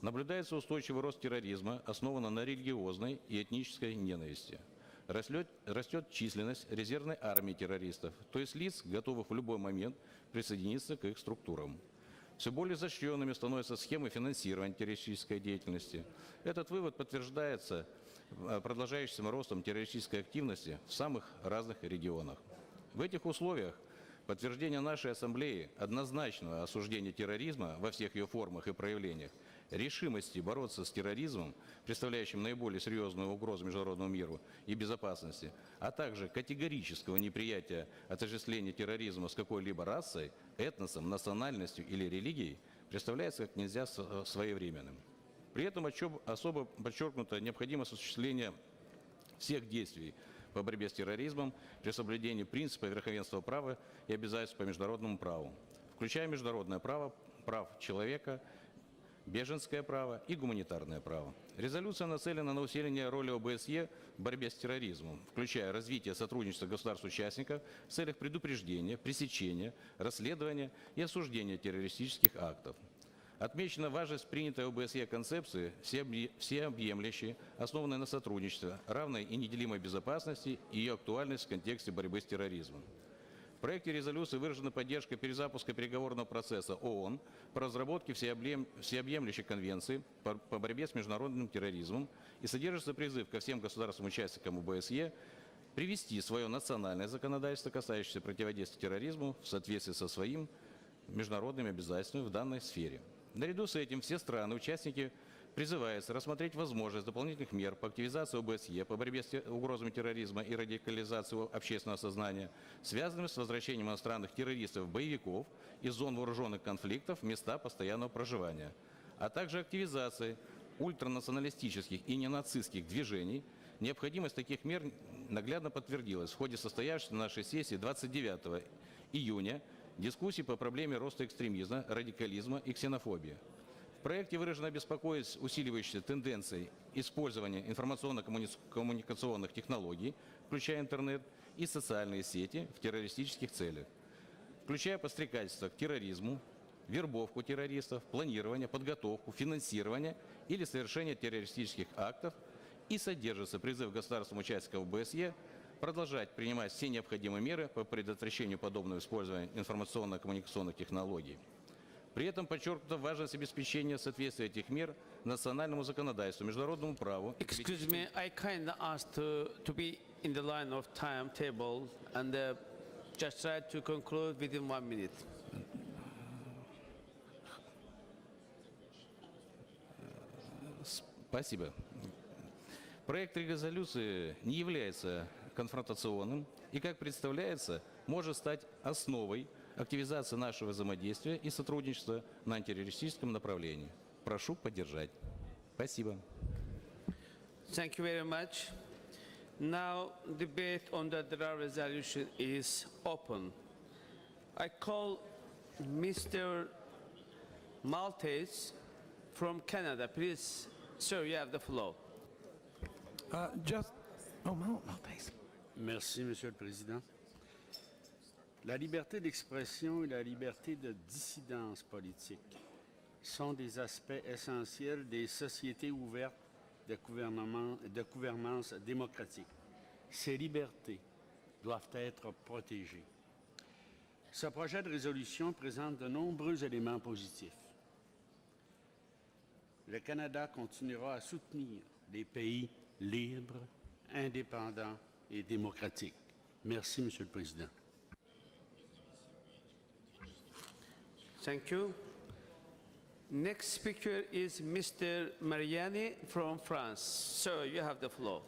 Наблюдается устойчивый рост терроризма, основанный на религиозной и этнической ненависти. Растет численность резервной армии террористов, то есть лиц, готовых в любой момент присоединиться к их структурам. Все более изощренными становятся схемы финансирования террористической деятельности. Этот вывод подтверждается продолжающимся ростом террористической активности в самых разных регионах. В этих условиях подтверждение нашей Ассамблеи однозначного осуждения терроризма во всех ее формах и проявлениях, решимости бороться с терроризмом, представляющим наиболее серьезную угрозу международному миру и безопасности, а также категорического неприятия отождествления терроризма с какой-либо расой, этносом, национальностью или религией, представляется как нельзя своевременным. При этом особо подчеркнута необходимость осуществления всех действий по борьбе с терроризмом при соблюдении принципа верховенства права и обязательств по международному праву, включая международное право, прав человека, беженское право и гуманитарное право. Резолюция нацелена на усиление роли ОБСЕ в борьбе с терроризмом, включая развитие сотрудничества государств-участников в целях предупреждения, пресечения, расследования и осуждения террористических актов. Отмечена важность принятой ОБСЕ концепции всеобъемлющей, основанной на сотрудничестве, равной и неделимой безопасности и ее актуальность в контексте борьбы с терроризмом. В проекте резолюции выражена поддержка перезапуска переговорного процесса ООН по разработке всеобъемлющей конвенции по борьбе с международным терроризмом и содержится призыв ко всем государствам-участникам ОБСЕ привести свое национальное законодательство, касающееся противодействия терроризму, в соответствии со своими международными обязательствами в данной сфере. Наряду с этим все страны-участники призывается рассмотреть возможность дополнительных мер по активизации ОБСЕ по борьбе с угрозами терроризма и радикализации общественного сознания, связанными с возвращением иностранных террористов-боевиков из зон вооруженных конфликтов в места постоянного проживания, а также активизации ультранационалистических и ненацистских движений. Необходимость таких мер наглядно подтвердилась в ходе состоявшейся на нашей сессии 29 июня дискуссии по проблеме роста экстремизма, радикализма и ксенофобии. В проекте выражена обеспокоенность усиливающейся тенденцией использования информационно-коммуникационных технологий, включая интернет и социальные сети, в террористических целях, включая подстрекательство к терроризму, вербовку террористов, планирование, подготовку, финансирование или совершение террористических актов, и содержится призыв государствам-участникам ОБСЕ продолжать принимать все необходимые меры по предотвращению подобного использования информационно-коммуникационных технологий. При этом подчеркнута важность обеспечения соответствия этих мер национальному законодательству, международному праву. Excuse me, I kind of asked to be in the line of timetable and just try to conclude within 1 minute. Спасибо. Проект резолюции не является конфронтационным и, как представляется, может стать основой активизации нашего взаимодействия и сотрудничества на антитеррористическом направлении. Прошу поддержать. Спасибо. Thank you very much. Now, debate on the draft resolution is open. I call Mr. Maltese from Canada. Please, sir, you have the floor. Merci, Monsieur le Président. La liberté d'expression et la liberté de dissidence politique sont des aspects essentiels des sociétés ouvertes de gouvernance démocratique. Ces libertés doivent être protégées. Ce projet de résolution présente de nombreux éléments positifs. Le Canada continuera à soutenir des pays libres, indépendants et démocratiques. Merci, Monsieur le Président. Thank you. Next speaker is Mr. Mariani from France. Sir, you have the floor.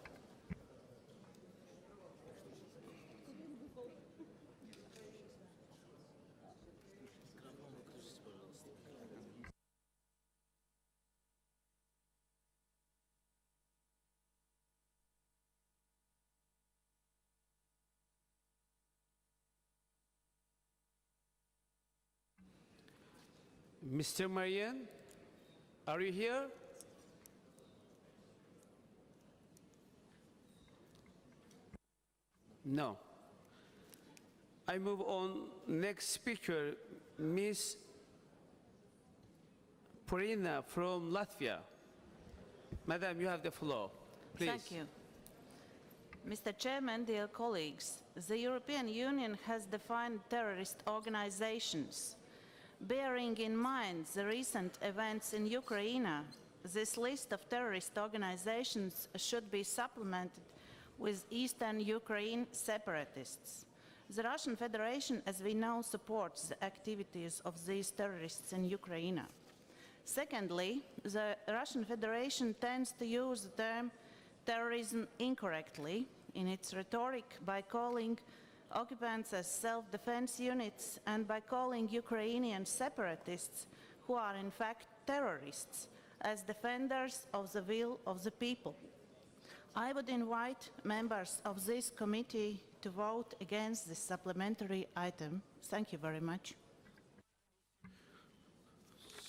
Mr. Marian, are you here? No. I move on. Next speaker, Ms. Purina from Latvia. Madam, you have the floor. Please. Thank you. Mr. Chairman, dear colleagues, the European Union has defined terrorist organizations. Bearing in mind the recent events in Ukraine, this list of terrorist organizations should be supplemented with Eastern Ukraine separatists. The Russian Federation, as we know, supports the activities of these terrorists in Ukraine. Secondly, the Russian Federation tends to use the term terrorism incorrectly in its rhetoric by calling occupants as self-defense units and by calling Ukrainian separatists, who are in fact terrorists, as defenders of the will of the people. I would invite members of this committee to vote against this supplementary item. Thank you very much.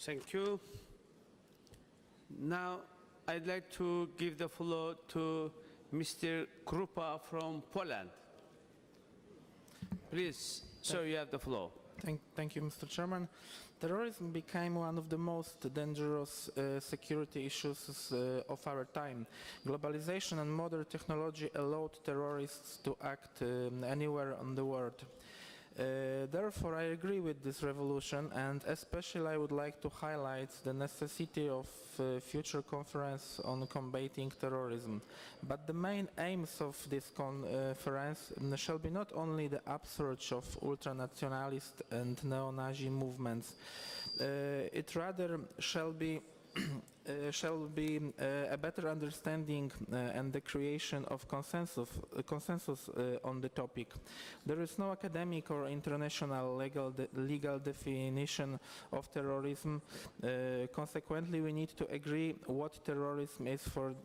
Thank you. Now, I'd like to give the floor to Mr. Krupa from Poland. Please, sir, you have the floor. Thank you, Mr. Chairman. Terrorism became one of the most dangerous security issues of our time. Globalization and modern technology allowed terrorists to act anywhere in the world. Therefore, I agree with this revolution, and especially I would like to highlight the necessity of future conference on combating terrorism. But the main aims of this conference shall be not only the upsurge of ultranationalist and neo-Nazi movements, it rather shall be a better understanding and the creation of consensus on the topic. There is no academic or international legal definition of terrorism. Consequently, we need to agree what terrorism is for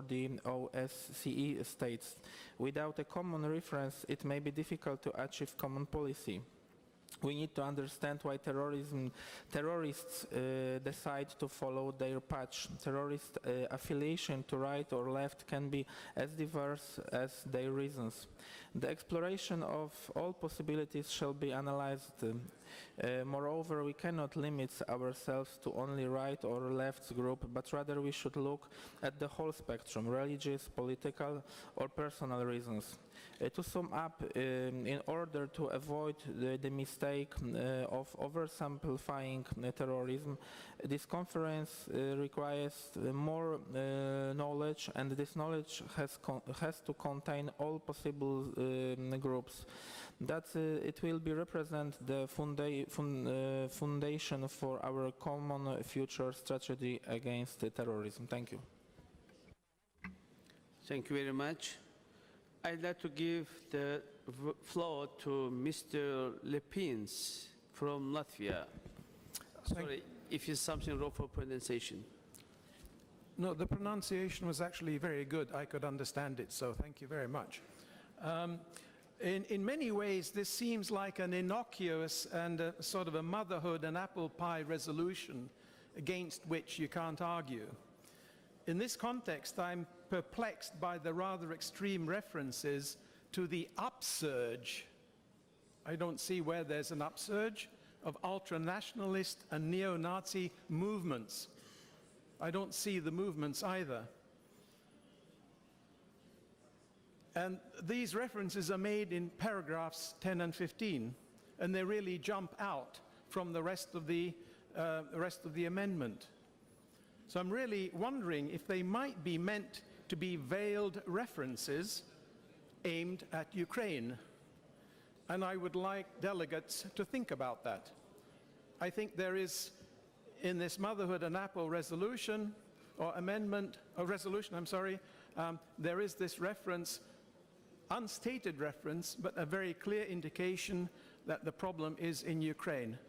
the OSCE states. Without a common reference, it may be difficult to achieve common policy. We need to understand why terrorists decide to follow their path. Terrorist affiliation to right or left can be as diverse as their reasons. The exploration of all possibilities shall be analyzed. Moreover, we cannot limit ourselves to only right or left group, but rather we should look at the whole spectrum, religious, political, or personal reasons. To sum up, in order to avoid the mistake of oversimplifying terrorism, this conference requires more knowledge, and this knowledge has to contain all possible groups. That it will be represent the foundation for our common future strategy against terrorism. Thank you. Thank you very much. I'd like to give the floor to Mr. Lepins from Latvia. Sorry if it's something wrong for pronunciation. No, the pronunciation was actually very good. I could understand it, so thank you very much. In many ways, this seems like an innocuous and a sort of a motherhood and apple pie resolution against which you can't argue. In this context, I'm perplexed by the rather extreme references to the upsurge. I don't see where there's an upsurge of ultranationalist and neo-Nazi movements. I don't see the movements either. And these references are made in paragraphs 10 and 15, and they really jump out from the rest of the amendment. So I'm really wondering if they might be meant to be veiled references aimed at Ukraine. And I would like delegates to think about that. I think there is, in this Motherhood and Apple resolution, or amendment, or resolution, I'm sorry, there is this reference, unstated reference, but a very clear indication that the problem is in Ukraine,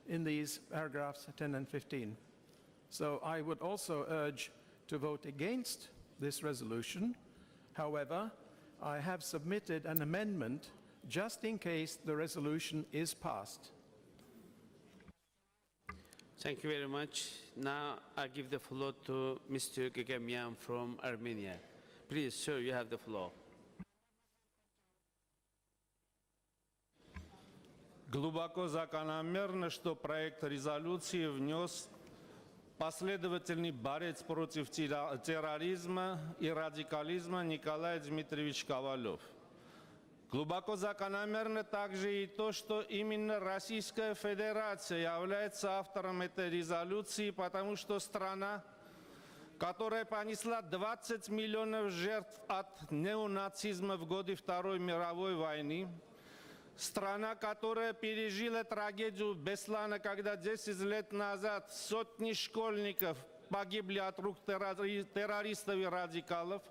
in these paragraphs 10 and 15. So I would also urge to vote against this resolution. However, I have submitted an amendment just in case the resolution is passed. Thank you very much. Now I give the floor to Mr. Gegemyan from Armenia. Please, sir, you have the floor. Глубоко закономерно, что проект резолюции внес последовательный борец против терроризма и радикализма Николай Дмитриевич Ковалев. Глубоко закономерно также и то, что именно Российская Федерация является автором этой резолюции, потому что страна, которая понесла 20 миллионов жертв от неонацизма в годы Второй мировой войны, страна, которая пережила трагедию Беслана, когда 10 лет назад сотни школьников погибли от рук террористов и радикалов,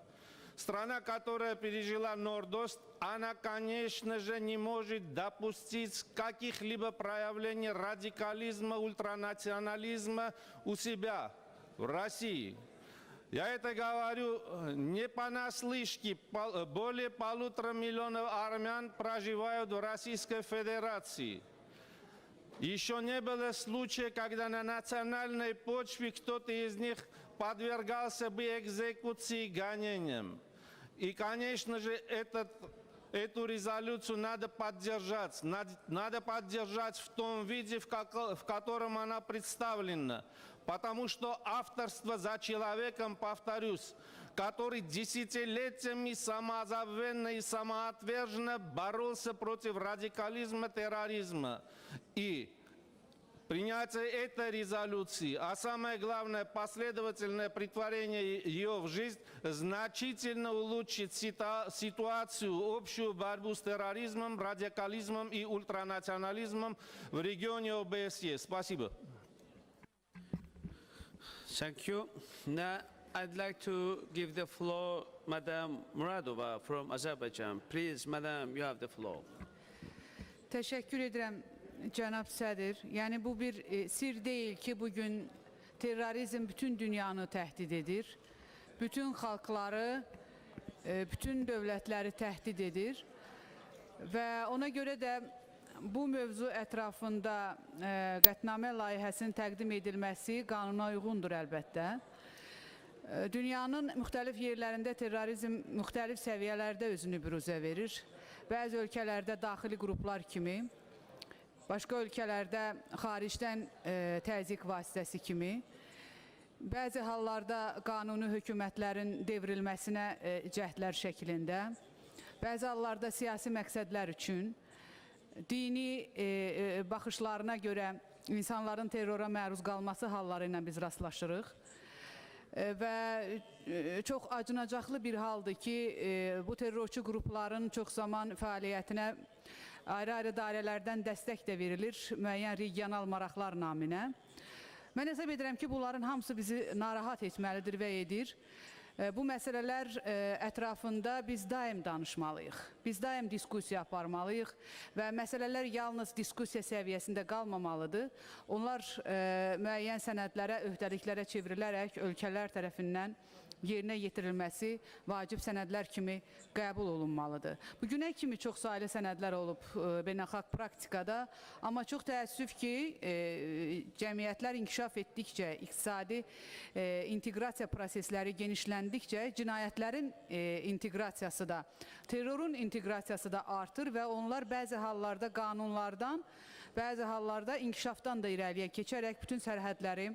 страна, которая пережила Нордост, она, конечно же, не может допустить каких-либо проявлений радикализма, ультранационализма у себя, в России. Я это говорю не понаслышке. Более 1,5 миллиона армян проживают в Российской Федерации. Еще не было случая, когда на национальной почве кто-то из них подвергался бы экзекуции, гонениям. И, конечно же, эту резолюцию надо поддержать. Надо поддержать в том виде, в котором она представлена. Потому что авторство за человеком, повторюсь, который десятилетиями самозабвенно и самоотверженно боролся против радикализма, терроризма. И принятие этой резолюции, а самое главное, последовательное претворение ее в жизнь, значительно улучшит ситуацию, общую борьбу с терроризмом, радикализмом и ультранационализмом в регионе ОБСЕ. Спасибо. Thank you. Now I'd like to give the floor Madam Muradova from Azerbaijan. Please, Madam, you have the floor. Teşekkür ederim Cənab Sədr. Yəni bu bir sir deyil ki, bugün terrorizm bütün dünyanı təhdid edir. Bütün xalqları, bütün dövlətləri təhdid edir. Və ona görə də bu mövzu ətrafında qətnamə layihəsinin təqdim edilməsi qanuna uyğundur əlbəttə. Dünyanın müxtəlif yerlərində terrorizm müxtəlif səviyyələrdə özünü büruzə verir. Bəzi ölkələrdə daxili qruplar kimi, başqa ölkələrdə xaricdən təzyiq vasitəsi kimi, bəzi hallarda qanuni hökumətlərin devrilməsinə cəhdlər şəklində, bəzi hallarda siyasi məqsədlər üçün, dini baxışlarına görə insanların terrora məruz qalması halları ilə biz rastlaşırıq. Və çox acınacaqlı bir haldır ki, bu terrorçu qrupların çox zaman fəaliyyətinə ayrı-ayrı dairələrdən dəstək də verilir, müəyyən regional maraqlar naminə. Mən hesab edirəm ki, bunların hamısı bizi narahat etməlidir və edir. Bu məsələlər ətrafında biz daim danışmalıyıq, biz daim diskusiya aparmalıyıq və məsələlər yalnız diskusiya səviyyəsində qalmamalıdır. Onlar müəyyən sənədlərə, öhdəliklərə çevrilərək ölkələr tərəfindən yerinə yetirilməsi vacib sənədlər kimi qəbul olunmalıdır. Bugünə kimi çox saylı sənədlər olub beynəlxalq praktikada, amma çox təəssüf ki, cəmiyyətlər inkişaf etdikcə, iqtisadi inteqrasiya prosesləri genişləndikcə cinayətlərin inteqrasiyası da, terrorun inteqrasiyası da artır və onlar bəzi hallarda qanunlardan, bəzi hallarda inkişafdan da irəliyə keçərək bütün sərhədləri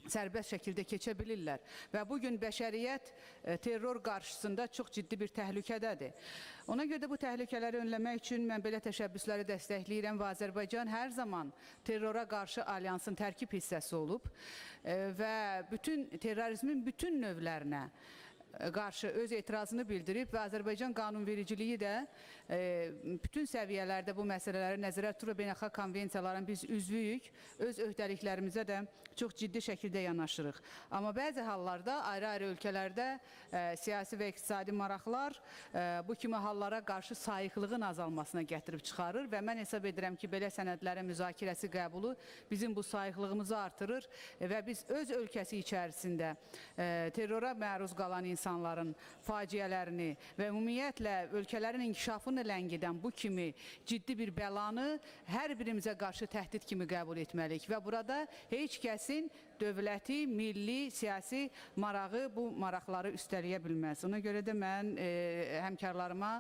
sərbəst şəkildə keçə bilirlər. Və bugün bəşəriyyət terror qarşısında çox ciddi bir təhlükədədir. Ona görə də bu təhlükələri önləmək üçün mən belə təşəbbüsləri dəstəkləyirəm və Azərbaycan hər zaman terrora qarşı alyansın tərkib hissəsi olub və bütün terrorizmin bütün növlərinə qarşı öz etirazını bildirib və Azərbaycan qanunvericiliyi də bütün səviyyələrdə bu məsələləri nəzərə tutur, beynəlxalq konvensiyaların biz üzvüyük, öz öhdəliklərimizə də çox ciddi şəkildə yanaşırıq. Amma bəzi hallarda ayrı-ayrı ölkələrdə siyasi və iqtisadi maraqlar bu kimi hallara qarşı sayıqlığın azalmasına gətirib çıxarır və mən hesab edirəm ki, belə sənədlərin müzakirəsi qəbulu bizim bu sayıqlığımızı artırır və biz öz ölkəsi içərisində terrora məruz qalan insanların faciələrini və ümumiyyətlə ölkələrin inkişafını ləngidən bu kimi ciddi bir bəlanı hər birimizə qarşı təhdid kimi qəbul etməliyik və burada heç kəsin dövləti, milli, siyasi marağı bu maraqları üstələyə bilməz. Ona görə də mən həmkarlarıma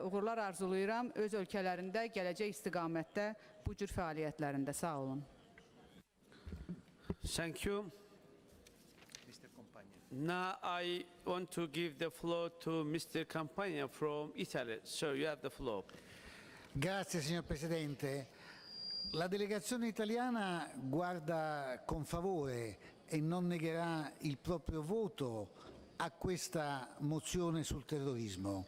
uğurlar arzulayıram öz ölkələrində, gələcək istiqamətdə bu cür fəaliyyətlərində. Sağ olun. Thank you. Now I want to give the floor to Mr. Campagna from Italy. So you have the floor. Grazie signor Presidente. La delegazione italiana guarda con favore e non negherà il proprio voto a questa mozione sul terrorismo.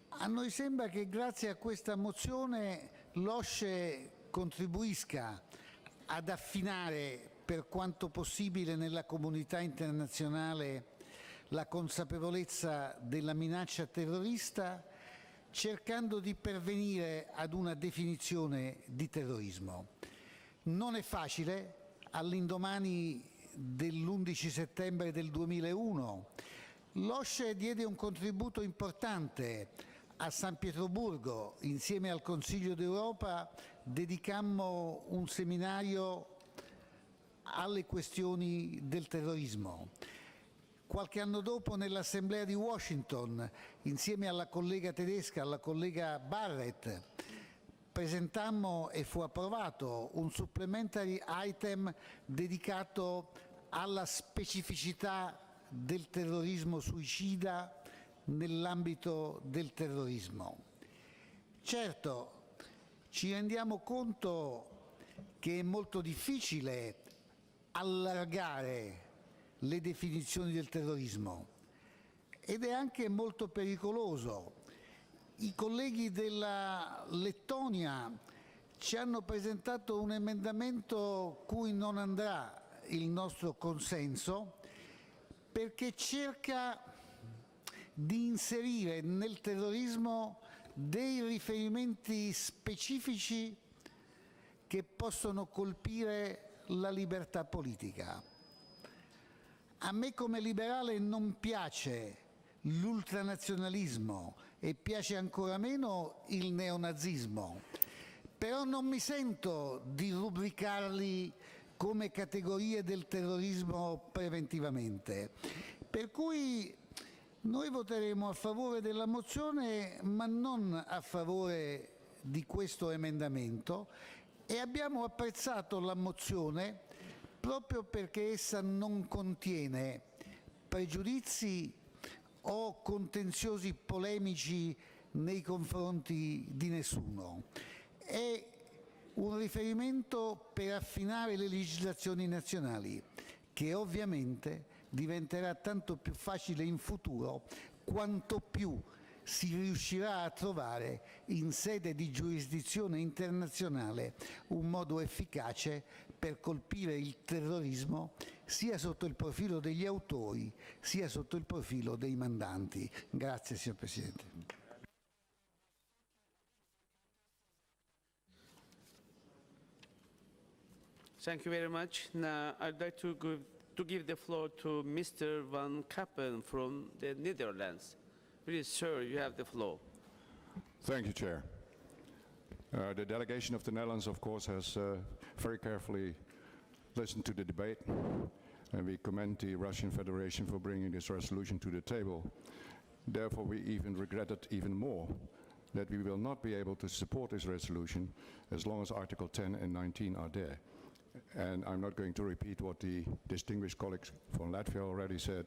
A noi sembra che grazie a questa mozione l'OSCE contribuisca ad affinare per quanto possibile nella comunità internazionale la consapevolezza della minaccia terrorista, cercando di pervenire ad una definizione di terrorismo. Non è facile, all'indomani dell'11 settembre del 2001 l'OSCE diede un contributo importante. A San Pietroburgo, insieme al Consiglio d'Europa, dedicammo un seminario alle questioni del terrorismo. Qualche anno dopo, nell'Assemblea di Washington, insieme alla collega tedesca, alla collega Barrett, presentammo e fu approvato un supplementary item dedicato alla specificità del terrorismo suicida nell'ambito del terrorismo. Certo, ci rendiamo conto che è molto difficile allargare le definizioni del terrorismo ed è anche molto pericoloso. I colleghi della Lettonia ci hanno presentato un emendamento cui non andrà il nostro consenso perché cerca di inserire nel terrorismo dei riferimenti specifici che possono colpire la libertà politica. A me come liberale non piace l'ultranazionalismo e piace ancora meno il neonazismo, però non mi sento di rubricarli come categorie del terrorismo preventivamente. Per cui noi voteremo a favore della mozione, ma non a favore di questo emendamento, e abbiamo apprezzato la mozione proprio perché essa non contiene pregiudizi o contenziosi polemici nei confronti di nessuno. È un riferimento per affinare le legislazioni nazionali, che ovviamente diventerà tanto più facile in futuro quanto più si riuscirà a trovare in sede di giurisdizione internazionale un modo efficace per colpire il terrorismo sia sotto il profilo degli autori sia sotto il profilo dei mandanti. Grazie signor Presidente. Thank you very much. Now I'd like to give the floor to Mr. Van Kappen from the Netherlands. Please, sir, you have the floor. Thank you, Chair. The delegation of the Netherlands, of course, has very carefully listened to the debate, and we commend the Russian Federation for bringing this resolution to the table. Therefore, we even regretted even more that we will not be able to support this resolution as long as Article 10 and 19 are there. And I'm not going to repeat what the distinguished colleagues from Latvia already said.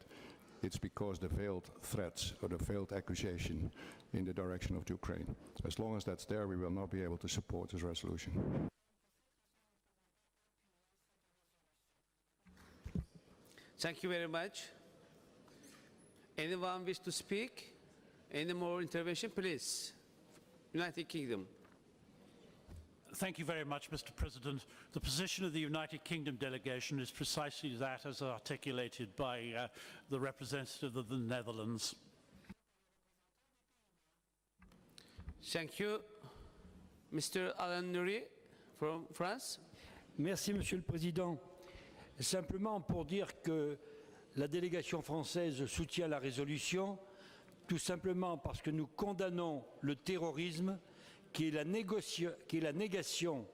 It's because the veiled threats or the veiled accusation in the direction of Ukraine. As long as that's there, we will not be able to support this resolution. Thank you very much. Anyone wish to speak? Any more intervention, please? United Kingdom. Thank you very much, Mr. President. The position of the United Kingdom delegation is precisely that as articulated by the representative of the Netherlands. Thank you. Mr. Alain Nuri from France. Merci, Monsieur le Président. Simplement pour dire que la délégation française soutient la résolution, tout simplement parce que nous condamnons le terrorisme, qui est la négation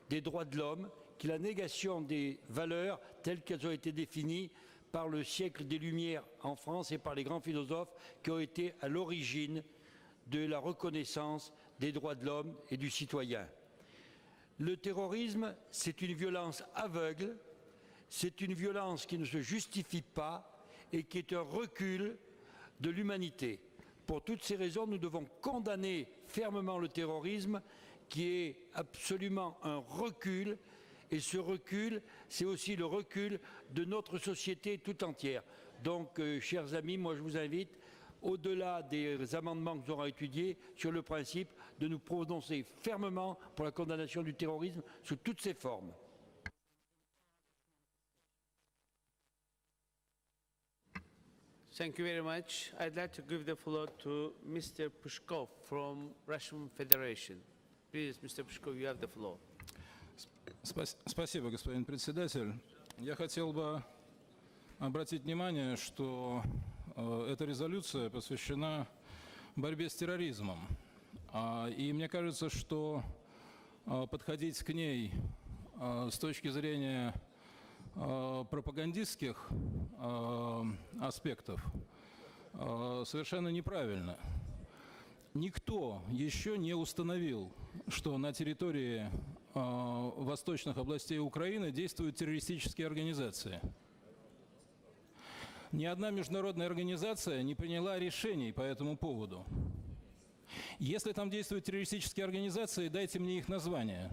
des droits de l'homme, qui est la négation des valeurs telles qu'elles ont été définies par le siècle des Lumières en France et par les grands philosophes qui ont été à l'origine de la reconnaissance des droits de l'homme et du citoyen. Le terrorisme, c'est une violence aveugle, c'est une violence qui ne se justifie pas et qui est un recul de l'humanité. Pour toutes ces raisons, nous devons condamner fermement le terrorisme, qui est absolument un recul, et ce recul, c'est aussi le recul de notre société tout entière. Donc, chers amis, moi je vous invite, au-delà des amendements que nous aurons étudiés, sur le principe de nous prononcer fermement pour la condamnation du terrorisme sous toutes ses formes. Thank you very much. I'd like to give the floor to Mr. Pushkov from Russian Federation. Please, Mr. Pushkov, you have the floor. Спасибо, господин председатель. Я хотел бы обратить внимание, что эта резолюция посвящена борьбе с терроризмом. И мне кажется, что подходить к ней с точки зрения пропагандистских аспектов совершенно неправильно. Никто еще не установил, что на территории восточных областей Украины действуют террористические организации. Ни одна международная организация не приняла решений по этому поводу. Если там действуют террористические организации, дайте мне их название.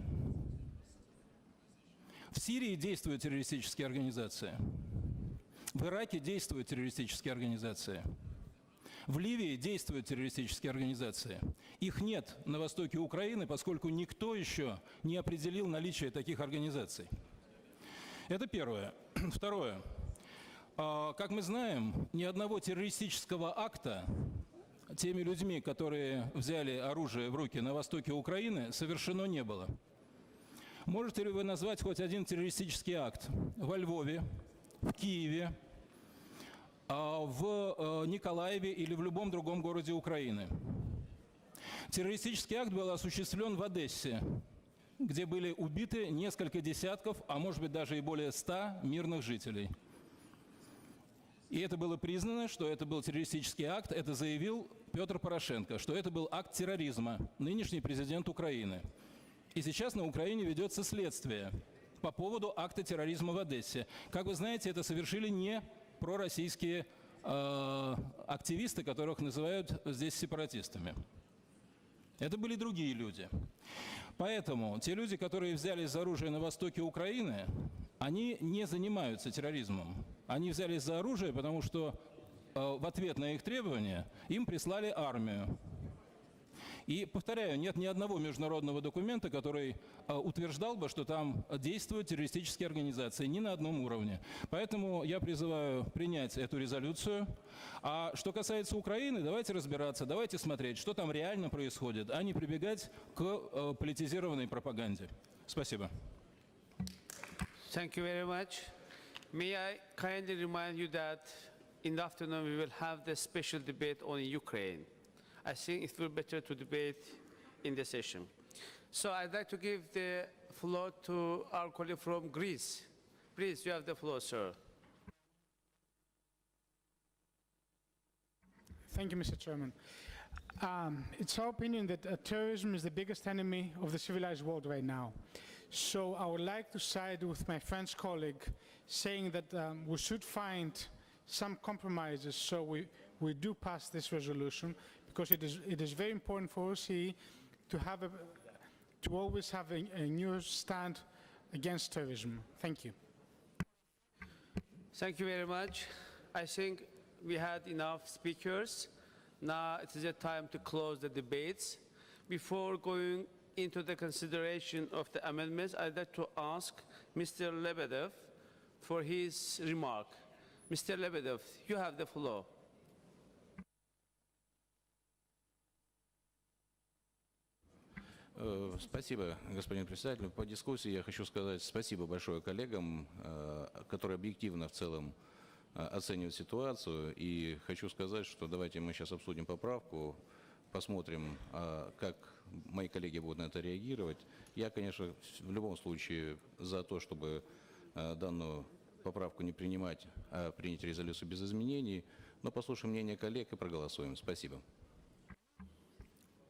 В Сирии действуют террористические организации. В Ираке действуют террористические организации. В Ливии действуют террористические организации. Их нет на востоке Украины, поскольку никто еще не определил наличие таких организаций. Это первое. Второе. Как мы знаем, ни одного террористического акта теми людьми, которые взяли оружие в руки на востоке Украины, совершено не было. Можете ли вы назвать хоть один террористический акт во Львове, в Киеве, в Николаеве или в любом другом городе Украины? Террористический акт был осуществлен в Одессе, где были убиты несколько десятков, а может быть даже и более 100 мирных жителей. И это было признано, что это был террористический акт, это заявил Петр Порошенко, что это был акт терроризма, нынешний президент Украины. И сейчас на Украине ведется следствие по поводу акта терроризма в Одессе. Как вы знаете, это совершили не пророссийские активисты, которых называют здесь сепаратистами. Это были другие люди. Поэтому те люди, которые взялись за оружие на востоке Украины, они не занимаются терроризмом. Они взялись за оружие, потому что в ответ на их требования им прислали армию. И, повторяю, нет ни одного международного документа, который утверждал бы, что там действуют террористические организации, ни на одном уровне. Поэтому я призываю принять эту резолюцию. А что касается Украины, давайте разбираться, давайте смотреть, что там реально происходит, а не прибегать к политизированной пропаганде. Спасибо. Thank you very much. May I kindly remind you that in the afternoon we will have the special debate on Ukraine. I think it will be better to debate in the session. So I'd like to give the floor to our colleague from Greece. Please, you have the floor, sir. Thank you, Mr. Chairman. It's our opinion that terrorism is the biggest enemy of the civilized world right now. So I would like to side with my French colleague saying that we should find some compromises so we do pass this resolution, because it is very important for OSCE to always have a new stand against terrorism. Thank you. Thank you very much. I think we had enough speakers. Now it is a time to close the debates. Before going into the consideration of the amendments, I'd like to ask Mr. Lebedev for his remark. Mr. Lebedev, you have the floor. Спасибо, господин председатель. По дискуссии я хочу сказать спасибо большое коллегам, которые объективно в целом оценивать ситуацию. И хочу сказать, что давайте мы сейчас обсудим поправку, посмотрим, как мои коллеги будут на это реагировать. Я, конечно, в любом случае за то, чтобы данную поправку не принимать, а принять резолюцию без изменений. Но послушаем мнение коллег и проголосуем. Спасибо.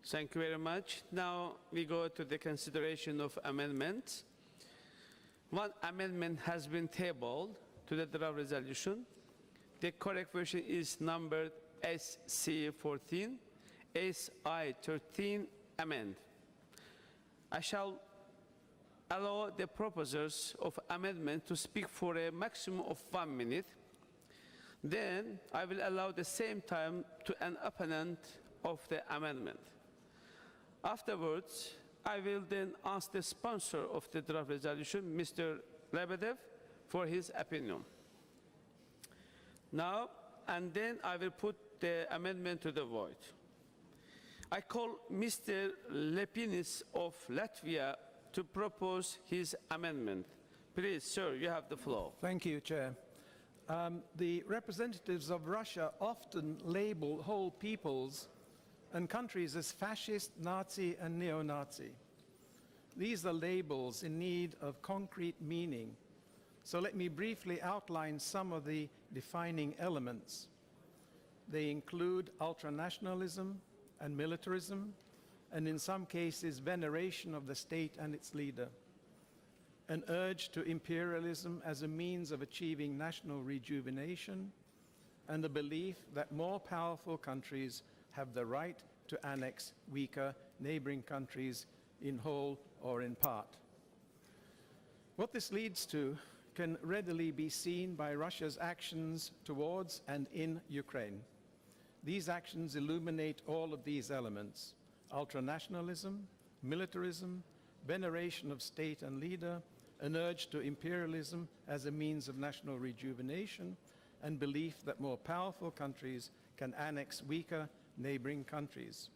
Thank you very much. Now we go to the consideration of amendments. One amendment has been tabled to the draft resolution. The correct version is numbered SC14, SI13 amend. I shall allow the proposers of amendment to speak for a maximum of 1 minute. Then I will allow the same time to an opponent of the amendment. Afterwards, I will then ask the sponsor of the draft resolution, Mr. Lebedev, for his opinion. Now, and then I will put the amendment to the vote. I call Mr. Lepinis of Latvia to propose his amendment. Please, sir, you have the floor. Thank you, Chair. The representatives of Russia often label whole peoples and countries as fascist, Nazi, and neo-Nazi. These are labels in need of concrete meaning. So let me briefly outline some of the defining elements. They include ultranationalism and militarism, and in some cases, veneration of the state and its leader. An urge to imperialism as a means of achieving national rejuvenation, and the belief that more powerful countries have the right to annex weaker neighboring countries in whole or in part. What this leads to can readily be seen by Russia's actions towards and in Ukraine. These actions illuminate all of these elements: ultranationalism, militarism, veneration of state and leader, an urge to imperialism as a means of national rejuvenation, and belief that more powerful countries can annex weaker neighboring countries.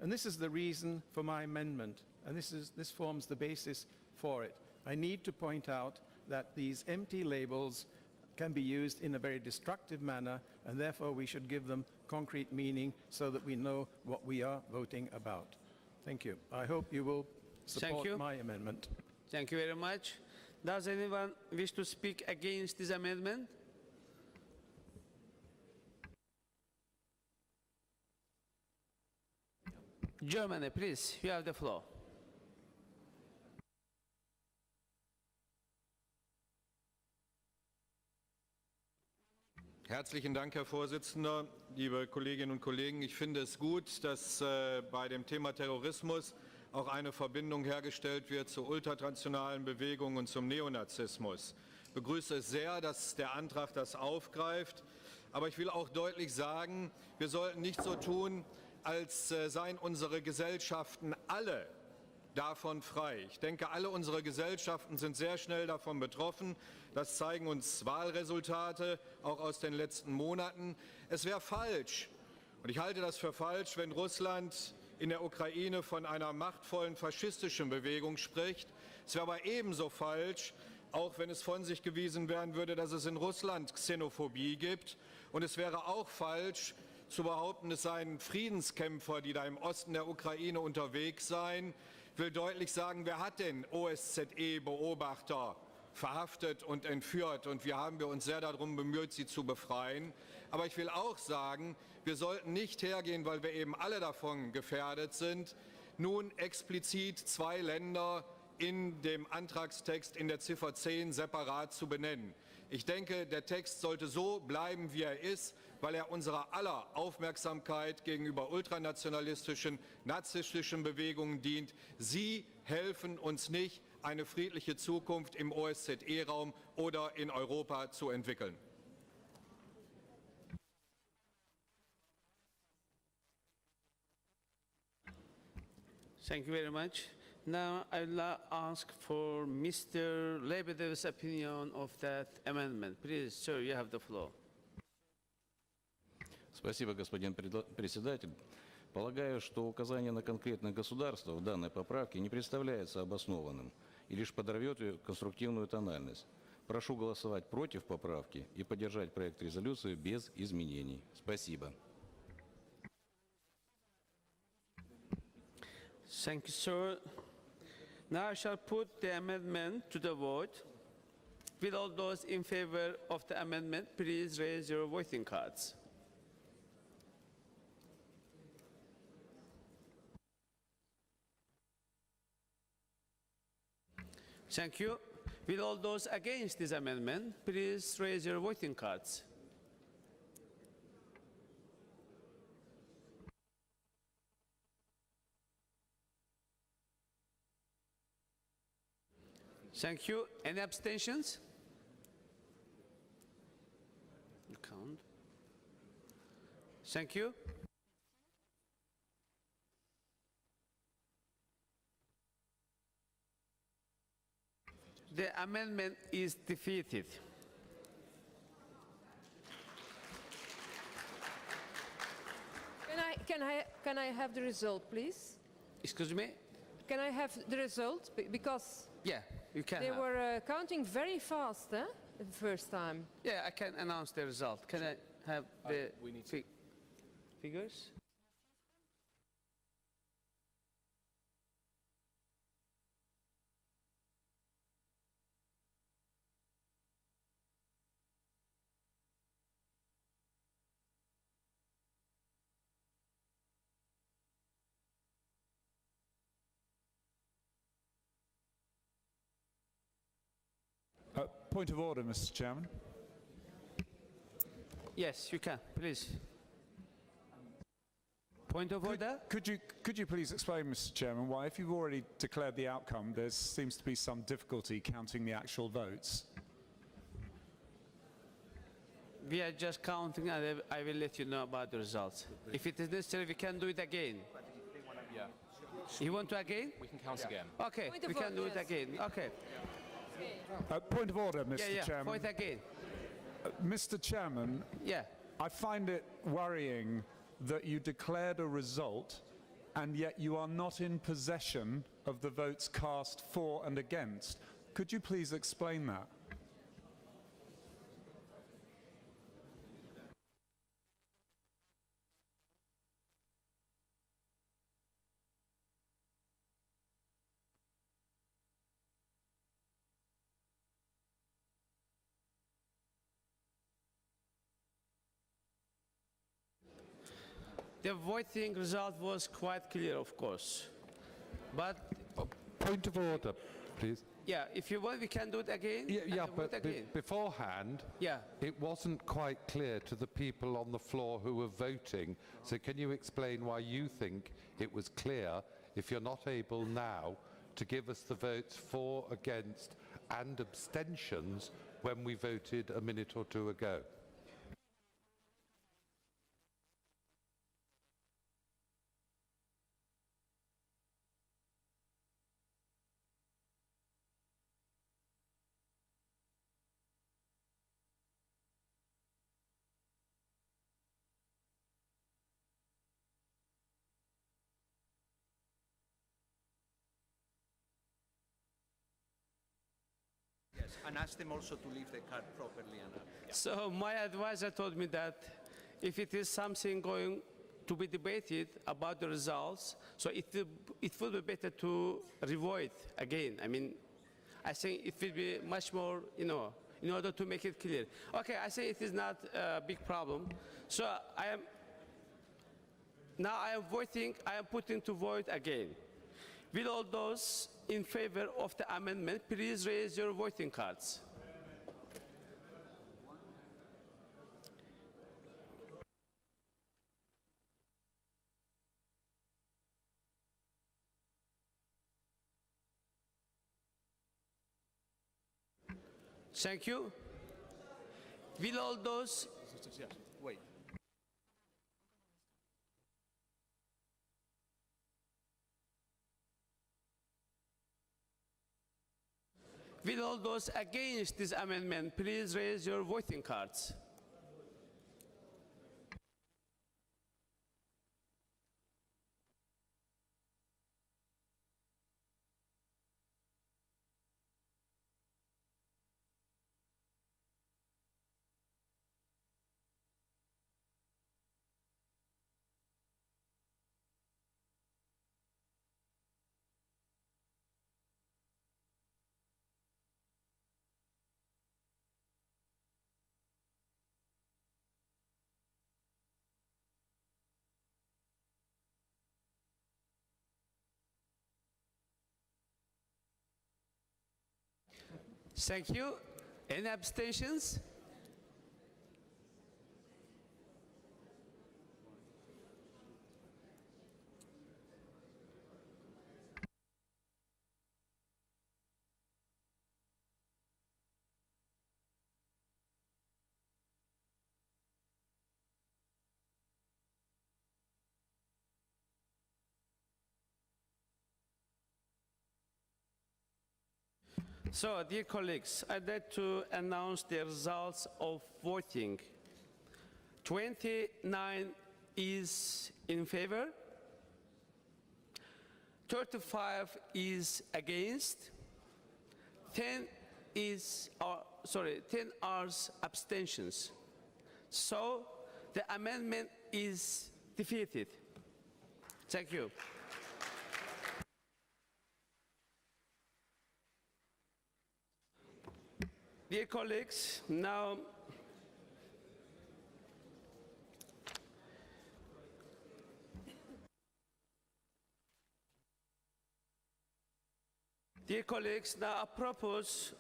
And this is the reason for my amendment, and this forms the basis for it. I need to point out that these empty labels can be used in a very destructive manner, and therefore we should give them concrete meaning so that we know what we are voting about. Thank you. I hope you will support my amendment. Thank you very much. Does anyone wish to speak against this amendment? Germany, please, you have the floor. Herzlichen Dank, Herr Vorsitzender, liebe Kolleginnen und Kollegen. Ich finde es gut, dass bei dem Thema Terrorismus auch eine Verbindung hergestellt wird zu ultratraditionalen Bewegungen und zum Neonazismus. Ich begrüße es sehr, dass der Antrag das aufgreift. Aber ich will auch deutlich sagen, wir sollten nicht so tun, als seien unsere Gesellschaften alle davon frei. Ich denke, alle unsere Gesellschaften sind sehr schnell davon betroffen. Das zeigen uns Wahlresultate, auch aus den letzten Monaten. Es wäre falsch, und ich halte das für falsch, wenn Russland in der Ukraine von einer machtvollen faschistischen Bewegung spricht. Es wäre aber ebenso falsch, auch wenn es von sich gewiesen werden würde, dass es in Russland Xenophobie gibt. Und es wäre auch falsch, zu behaupten, es seien Friedenskämpfer, die da im Osten der Ukraine unterwegs seien. Ich will deutlich sagen, wer hat denn OSZE-Beobachter verhaftet und entführt? Und wir haben uns sehr darum bemüht, sie zu befreien. Aber ich will auch sagen, wir sollten nicht hergehen, weil wir eben alle davon gefährdet sind, nun explizit 2 Länder in dem Antragstext in der Ziffer 10 separat zu benennen. Ich denke, der Text sollte so bleiben, wie er ist, weil er unserer aller Aufmerksamkeit gegenüber ultranationalistischen, narzisstischen Bewegungen dient. Sie helfen uns nicht, eine friedliche Zukunft im OSZE-Raum oder in Europa zu entwickeln. Thank you very much. Now I will ask for Mr. Lebedev's opinion of that amendment. Please, sir, you have the floor. Спасибо, господин председатель. Полагаю, что указание на конкретное государство в данной поправке не представляется обоснованным и лишь подорвет ее конструктивную тональность. Прошу голосовать против поправки и поддержать проект резолюции без изменений. Спасибо. Thank you, sir. Now I shall put the amendment to the vote. Will all those in favor of the amendment please raise your voting cards? Thank you. Will all those against this amendment please raise your voting cards? Thank you. Any abstentions? You count. Thank you. The amendment is defeated. Can I have the result, please? Excuse me? Can I have the result? Because Yeah, you can they have. were counting very fast, the first time. Yeah, I can announce the result. Can I have the figures? Point of order, Mr. Chairman. Yes, you can, please. Point of order? Could you please explain, Mr. Chairman, why, if you've already declared the outcome, there seems to be some difficulty counting the actual votes? We are just counting and I will let you know about the results. If it is necessary, we can do it again. Yeah. You want to again? We can count again. Okay, we can do it again. Okay. Point of order, Mr. Yeah, Chairman. point again. Mr. Chairman, Yeah. I find it worrying that you declared a result and yet you are not in possession of the votes cast for and against. Could you please explain that? The voting result was quite clear, of course. But Point of order, please. yeah, if you want, we can do it again. Yeah, vote but again. beforehand, Yeah. it wasn't quite clear to the people on the floor who were voting. So can you explain why you think it was clear if you're not able now to give us the votes for, against and abstentions when we voted a minute or two ago? Yes, and ask them also to leave the card properly. So my advisor told me that if it is something going to be debated about the results, so it would be better to revote again. I mean, I think it will be much more, in order to make it clear. Okay, I say it is not a big problem. So I am putting to vote again. Will all those in favor of the amendment please raise your voting cards? Thank you. Will all those... Wait. Will all those against this amendment please raise your voting cards? Thank you. Any abstentions? So, dear colleagues, I'd like to announce the results of voting. 29 is in favor, 35 is against, 10 are abstentions. So, the amendment is defeated. Thank you. Dear colleagues, now I propose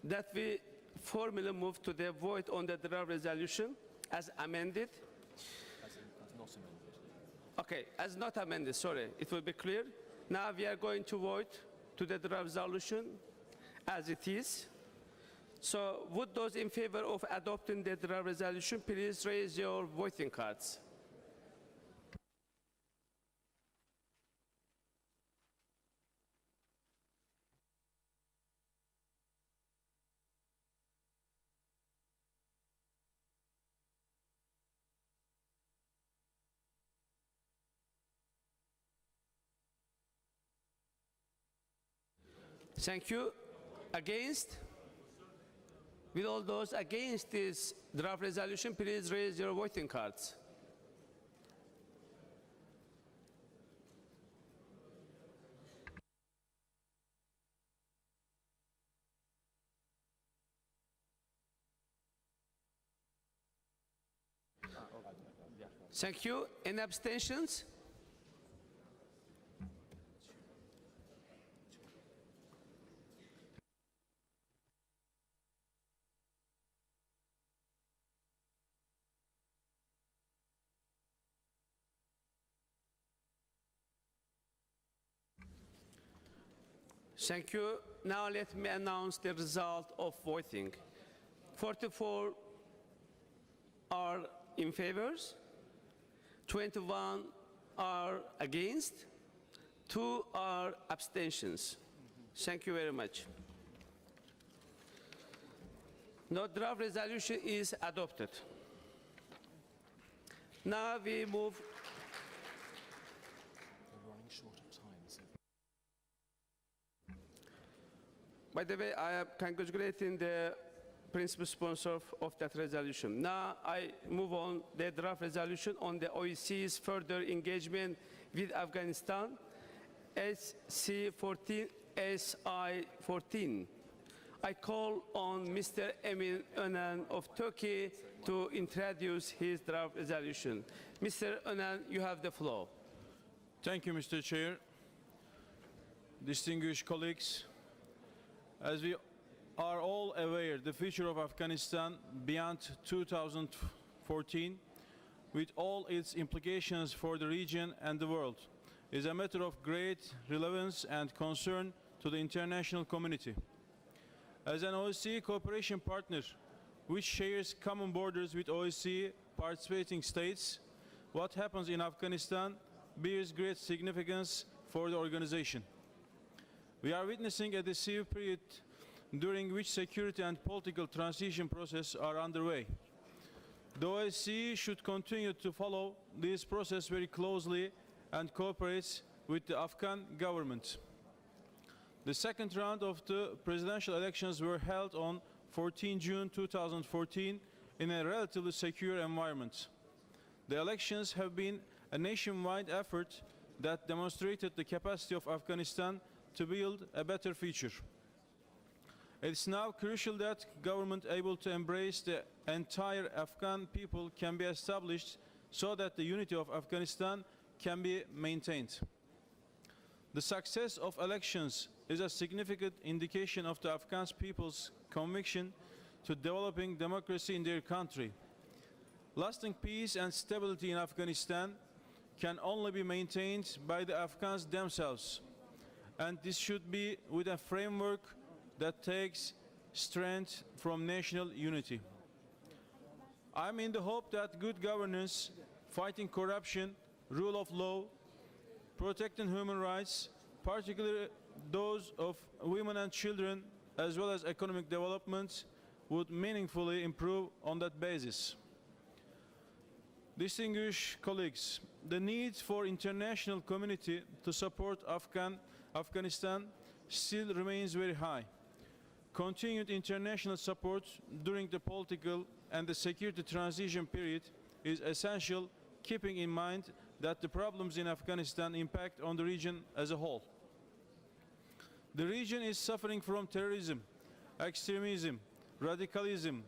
that we formally move to the vote on the draft resolution as amended. Okay, as not amended, sorry, it will be clear. Now we are going to vote to the draft resolution as it is. So, would those in favor of adopting the draft resolution please raise your voting cards? Thank you. Against? Will all those against this draft resolution please raise your voting cards? Thank you. Any abstentions? Thank you. Now let me announce the result of voting. 44 are in favor, 21 are against, 2 are abstentions. Thank you very much. No draft resolution is adopted. Now we move. By the way, I am congratulating the principal sponsor of that resolution. Now I move on the draft resolution on the OEC's further engagement with Afghanistan, SC14, SI14. I call on Mr. Emin Önen of Turkey to introduce his draft resolution. Mr. Önen, you have the floor. Thank you, Mr. Chair. Distinguished colleagues, as we are all aware, the future of Afghanistan beyond 2014, with all its implications for the region and the world, is a matter of great relevance and concern to the international community. As an OSCE cooperation partner, which shares common borders with OSCE participating states, what happens in Afghanistan bears great significance for the organization. We are witnessing a decisive period during which security and political transition processes are underway. The OSCE should continue to follow this process very closely and cooperate with the Afghan government. The second round of the presidential elections were held on 14 June 2014 in a relatively secure environment. The elections have been a nationwide effort that demonstrated the capacity of Afghanistan to build a better future. It is now crucial that government able to embrace the entire Afghan people can be established so that the unity of Afghanistan can be maintained. The success of elections is a significant indication of the Afghan people's conviction to developing democracy in their country. Lasting peace and stability in Afghanistan can only be maintained by the Afghans themselves, and this should be with a framework that takes strength from national unity. I'm in the hope that good governance, fighting corruption, rule of law, protecting human rights, particularly those of women and children, as well as economic development, would meaningfully improve on that basis. Distinguished colleagues, the need for international community to support Afghanistan still remains very high. Continued international support during the political and the security transition period is essential, keeping in mind that the problems in Afghanistan impact on the region as a whole. The region is suffering from terrorism, extremism, radicalism,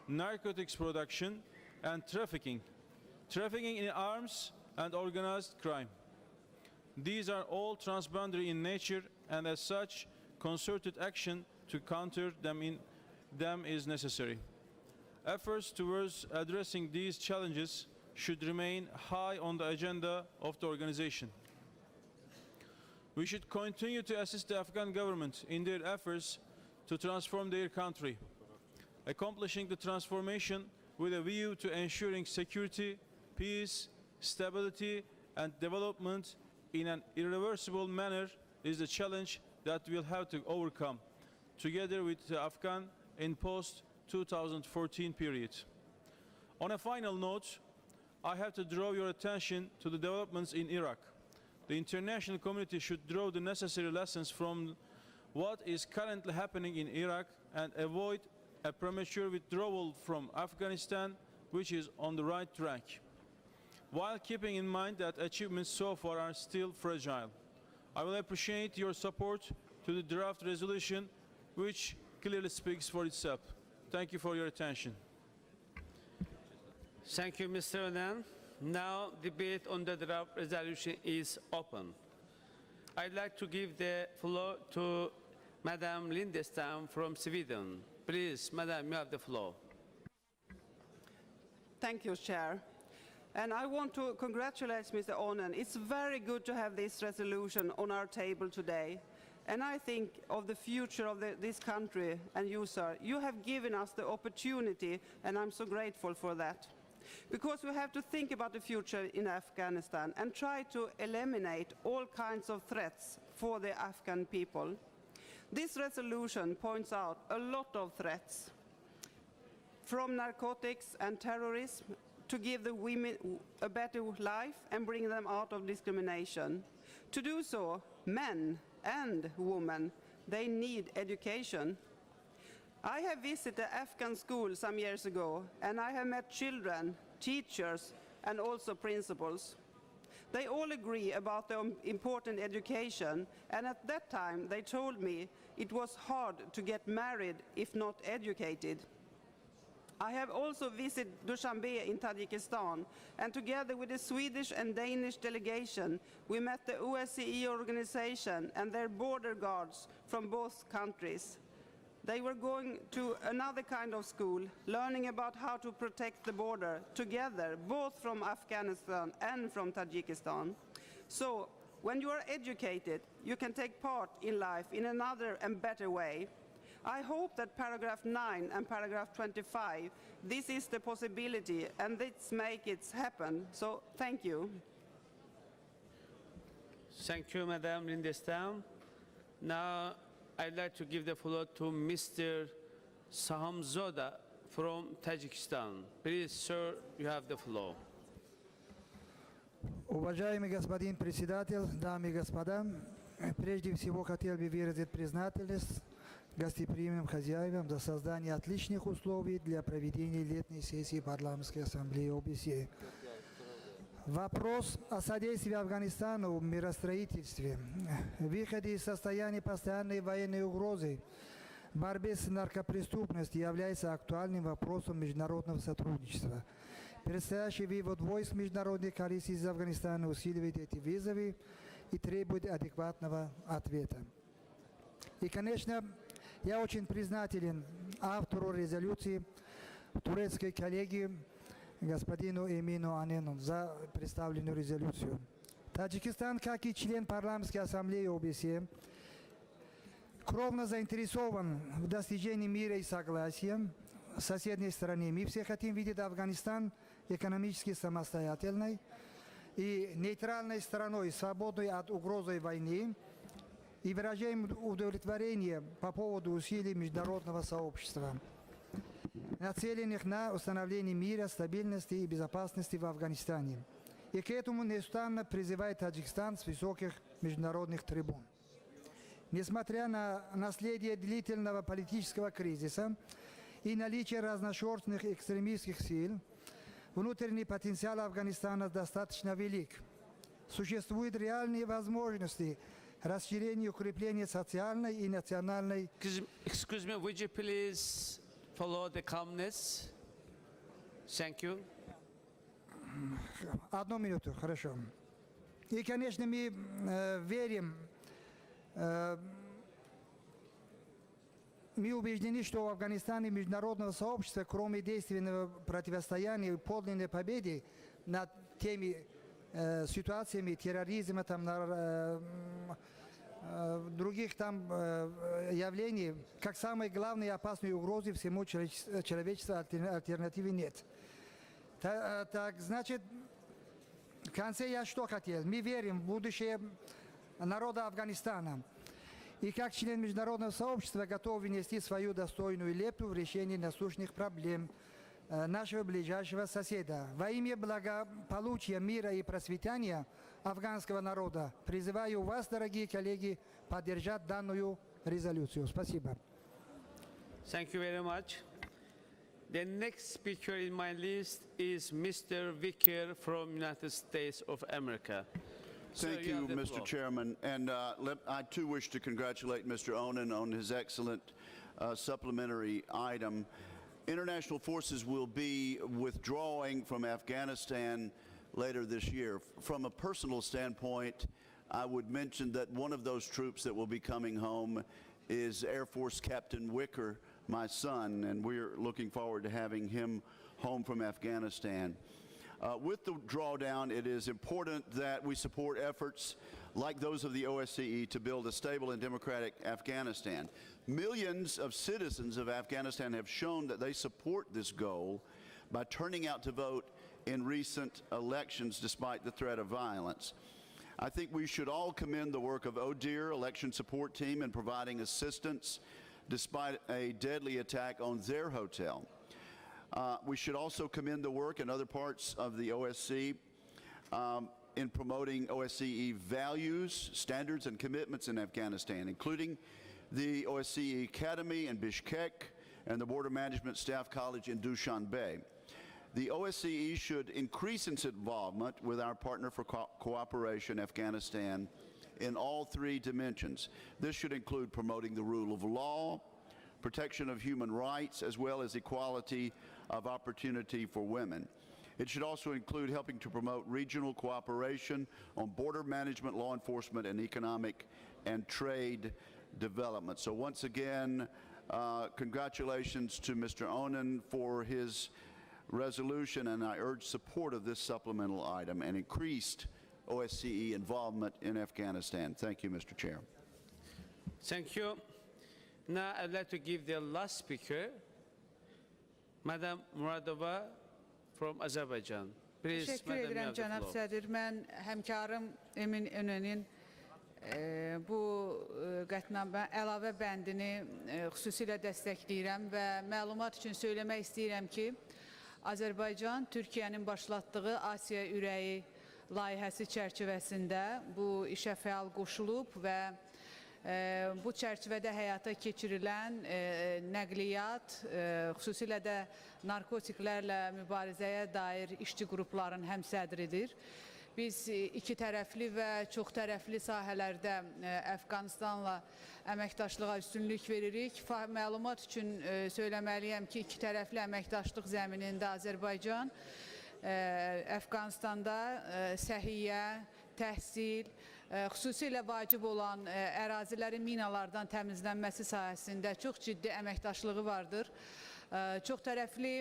narcotics production, and trafficking in arms and organized crime. These are all transboundary in nature, and as such, concerted action to counter them is necessary. Efforts towards addressing these challenges should remain high on the agenda of the organization. We should continue to assist the Afghan government in their efforts to transform their country, accomplishing the transformation with a view to ensuring security, peace, stability, and development in an irreversible manner is the challenge that we'll have to overcome, together with the Afghan in post-2014 period. On a final note, I have to draw your attention to the developments in Iraq. The international community should draw the necessary lessons from what is currently happening in Iraq and avoid a premature withdrawal from Afghanistan, which is on the right track, while keeping in mind that achievements so far are still fragile. I will appreciate your support to the draft resolution, which clearly speaks for itself. Thank you for your attention. Thank you, Mr. Onan. Now, debate on the draft resolution is open. I'd like to give the floor to Madam Lindestam from Sweden. Please, Madam, you have the floor. Thank you, Chair. And I want to congratulate Mr. Onan. It's very good to have this resolution on our table today. And I think of the future of this country and you, sir. You have given us the opportunity, and I'm so grateful for that. Because we have to think about the future in Afghanistan and try to eliminate all kinds of threats for the Afghan people. This resolution points out a lot of threats, from narcotics and terrorism to give the women a better life and bring them out of discrimination. To do so, men and women, they need education. I have visited Afghan schools some years ago, and I have met children, teachers, and also principals. They all agree about the important education, and at that time they told me it was hard to get married if not educated. I have also visited Dushanbe in Tajikistan, and together with the Swedish and Danish delegation, we met the OSCE organization and their border guards from both countries. They were going to another kind of school, learning about how to protect the border together, both from Afghanistan and from Tajikistan. So, when you are educated, you can take part in life in another and better way. I hope that paragraph 9 and paragraph 25, this is the possibility, and let's make it happen. So, thank you. Thank you, Madam Lindestam. Now, I'd like to give the floor to Mr. Sahamzoda from Tajikistan. Please, sir, you have the floor. Уважаемый господин председатель, дамы и господа, прежде всего хотел бы выразить признательность гостеприимным хозяевам за создание отличных условий для проведения летней сессии Парламентской ассамблеи ОБСЕ. Вопрос о содействии Афганистану в миростроительстве, выходе из состояния постоянной военной угрозы, борьбе с наркопреступностью является актуальным вопросом международного сотрудничества. Предстоящий вывод войск международных коалиций из Афганистана усиливает эти вызовы и требует адекватного ответа. И, конечно, я очень признателен автору резолюции, турецкой коллеге, господину Эмину Онену, за представленную резолюцию. Таджикистан, как и член парламентской ассамблеи ОБСЕ, кровно заинтересован в достижении мира и согласия в соседней стране. Мы все хотим видеть Афганистан экономически самостоятельной и нейтральной страной, свободной от угрозы войны, и выражаем удовлетворение по поводу усилий международного сообщества, нацеленных на установление мира, стабильности и безопасности в Афганистане. И к этому неустанно призывает Таджикистан с высоких международных трибун. Несмотря на наследие длительного политического кризиса и наличие разношерстных экстремистских сил, внутренний потенциал Афганистана достаточно велик. Существуют реальные возможности расширения и укрепления социальной и национальной... Excuse me, would you please follow the calmness? Thank you. Одну минуту, хорошо. И, конечно, мы верим, мы убеждены, что в Афганистане международного сообщества, кроме действенного противостояния и подлинной победы над теми ситуациями терроризма, там, других там явлений, как самой главной и опасной угрозы всему человечеству альтернативы нет. Так, значит, в конце я что хотел? Мы верим в будущее народа Афганистана. И как член международного сообщества готов внести свою достойную лепту в решение насущных проблем нашего ближайшего соседа. Во имя благополучия, мира и просветания афганского народа призываю вас, дорогие коллеги, поддержать данную резолюцию. Спасибо. Thank you very much. The next speaker in my list is Mr. Vicker from United States of America. Thank Sir, you, have the Mr. floor. Chairman. And I too wish to congratulate Mr. Onen on his excellent supplementary item. International forces will be withdrawing from Afghanistan later this year. From a personal standpoint, I would mention that one of those troops that will be coming home is Air Force Captain Wicker, my son, and we're looking forward to having him home from Afghanistan. With the drawdown, it is important that we support efforts like those of the OSCE to build a stable and democratic Afghanistan. Millions of citizens of Afghanistan have shown that they support this goal by turning out to vote in recent elections despite the threat of violence. I think we should all commend the work of ODIHR, Election Support Team, in providing assistance despite a deadly attack on their hotel. We should also commend the work in other parts of the OSCE in promoting OSCE values, standards, and commitments in Afghanistan, including the OSCE Academy in Bishkek and the Border Management Staff College in Dushanbe. The OSCE should increase its involvement with our partner for cooperation, Afghanistan, in all three dimensions. This should include promoting the rule of law, protection of human rights, as well as equality of opportunity for women. It should also include helping to promote regional cooperation on border management, law enforcement, and economic and trade development. So once again, congratulations to Mr. Onen for his resolution, and I urge support of this supplemental item and increased OSCE involvement in Afghanistan. Thank you, Mr. Chair. Thank you. Now I'd like to give the last speaker, Madam Muradova from Azerbaijan. Please, Teşekkür Madam, you edirəm, have the cənab floor. sədr. Mən həmkarım Emin Önənin bu qətnamə əlavə bəndini xüsusilə dəstəkləyirəm və məlumat üçün söyləmək istəyirəm ki, Azərbaycan Türkiyənin başlatdığı Asiya ürəyi layihəsi çərçivəsində bu işə fəal qoşulub və bu çərçivədə həyata keçirilən nəqliyyat, xüsusilə də narkotiklərlə mübarizəyə dair işçi qrupların həmsədridir. Biz iki tərəfli və çox tərəfli sahələrdə Əfqanistanla əməkdaşlığa üstünlük veririk. Məlumat üçün söyləməliyəm ki, iki tərəfli əməkdaşlıq zəminində Azərbaycan Əfqanistanda səhiyyə, təhsil, xüsusilə vacib olan ərazilərin minalardan təmizlənməsi sahəsində çox ciddi əməkdaşlığı vardır. Çox tərəfli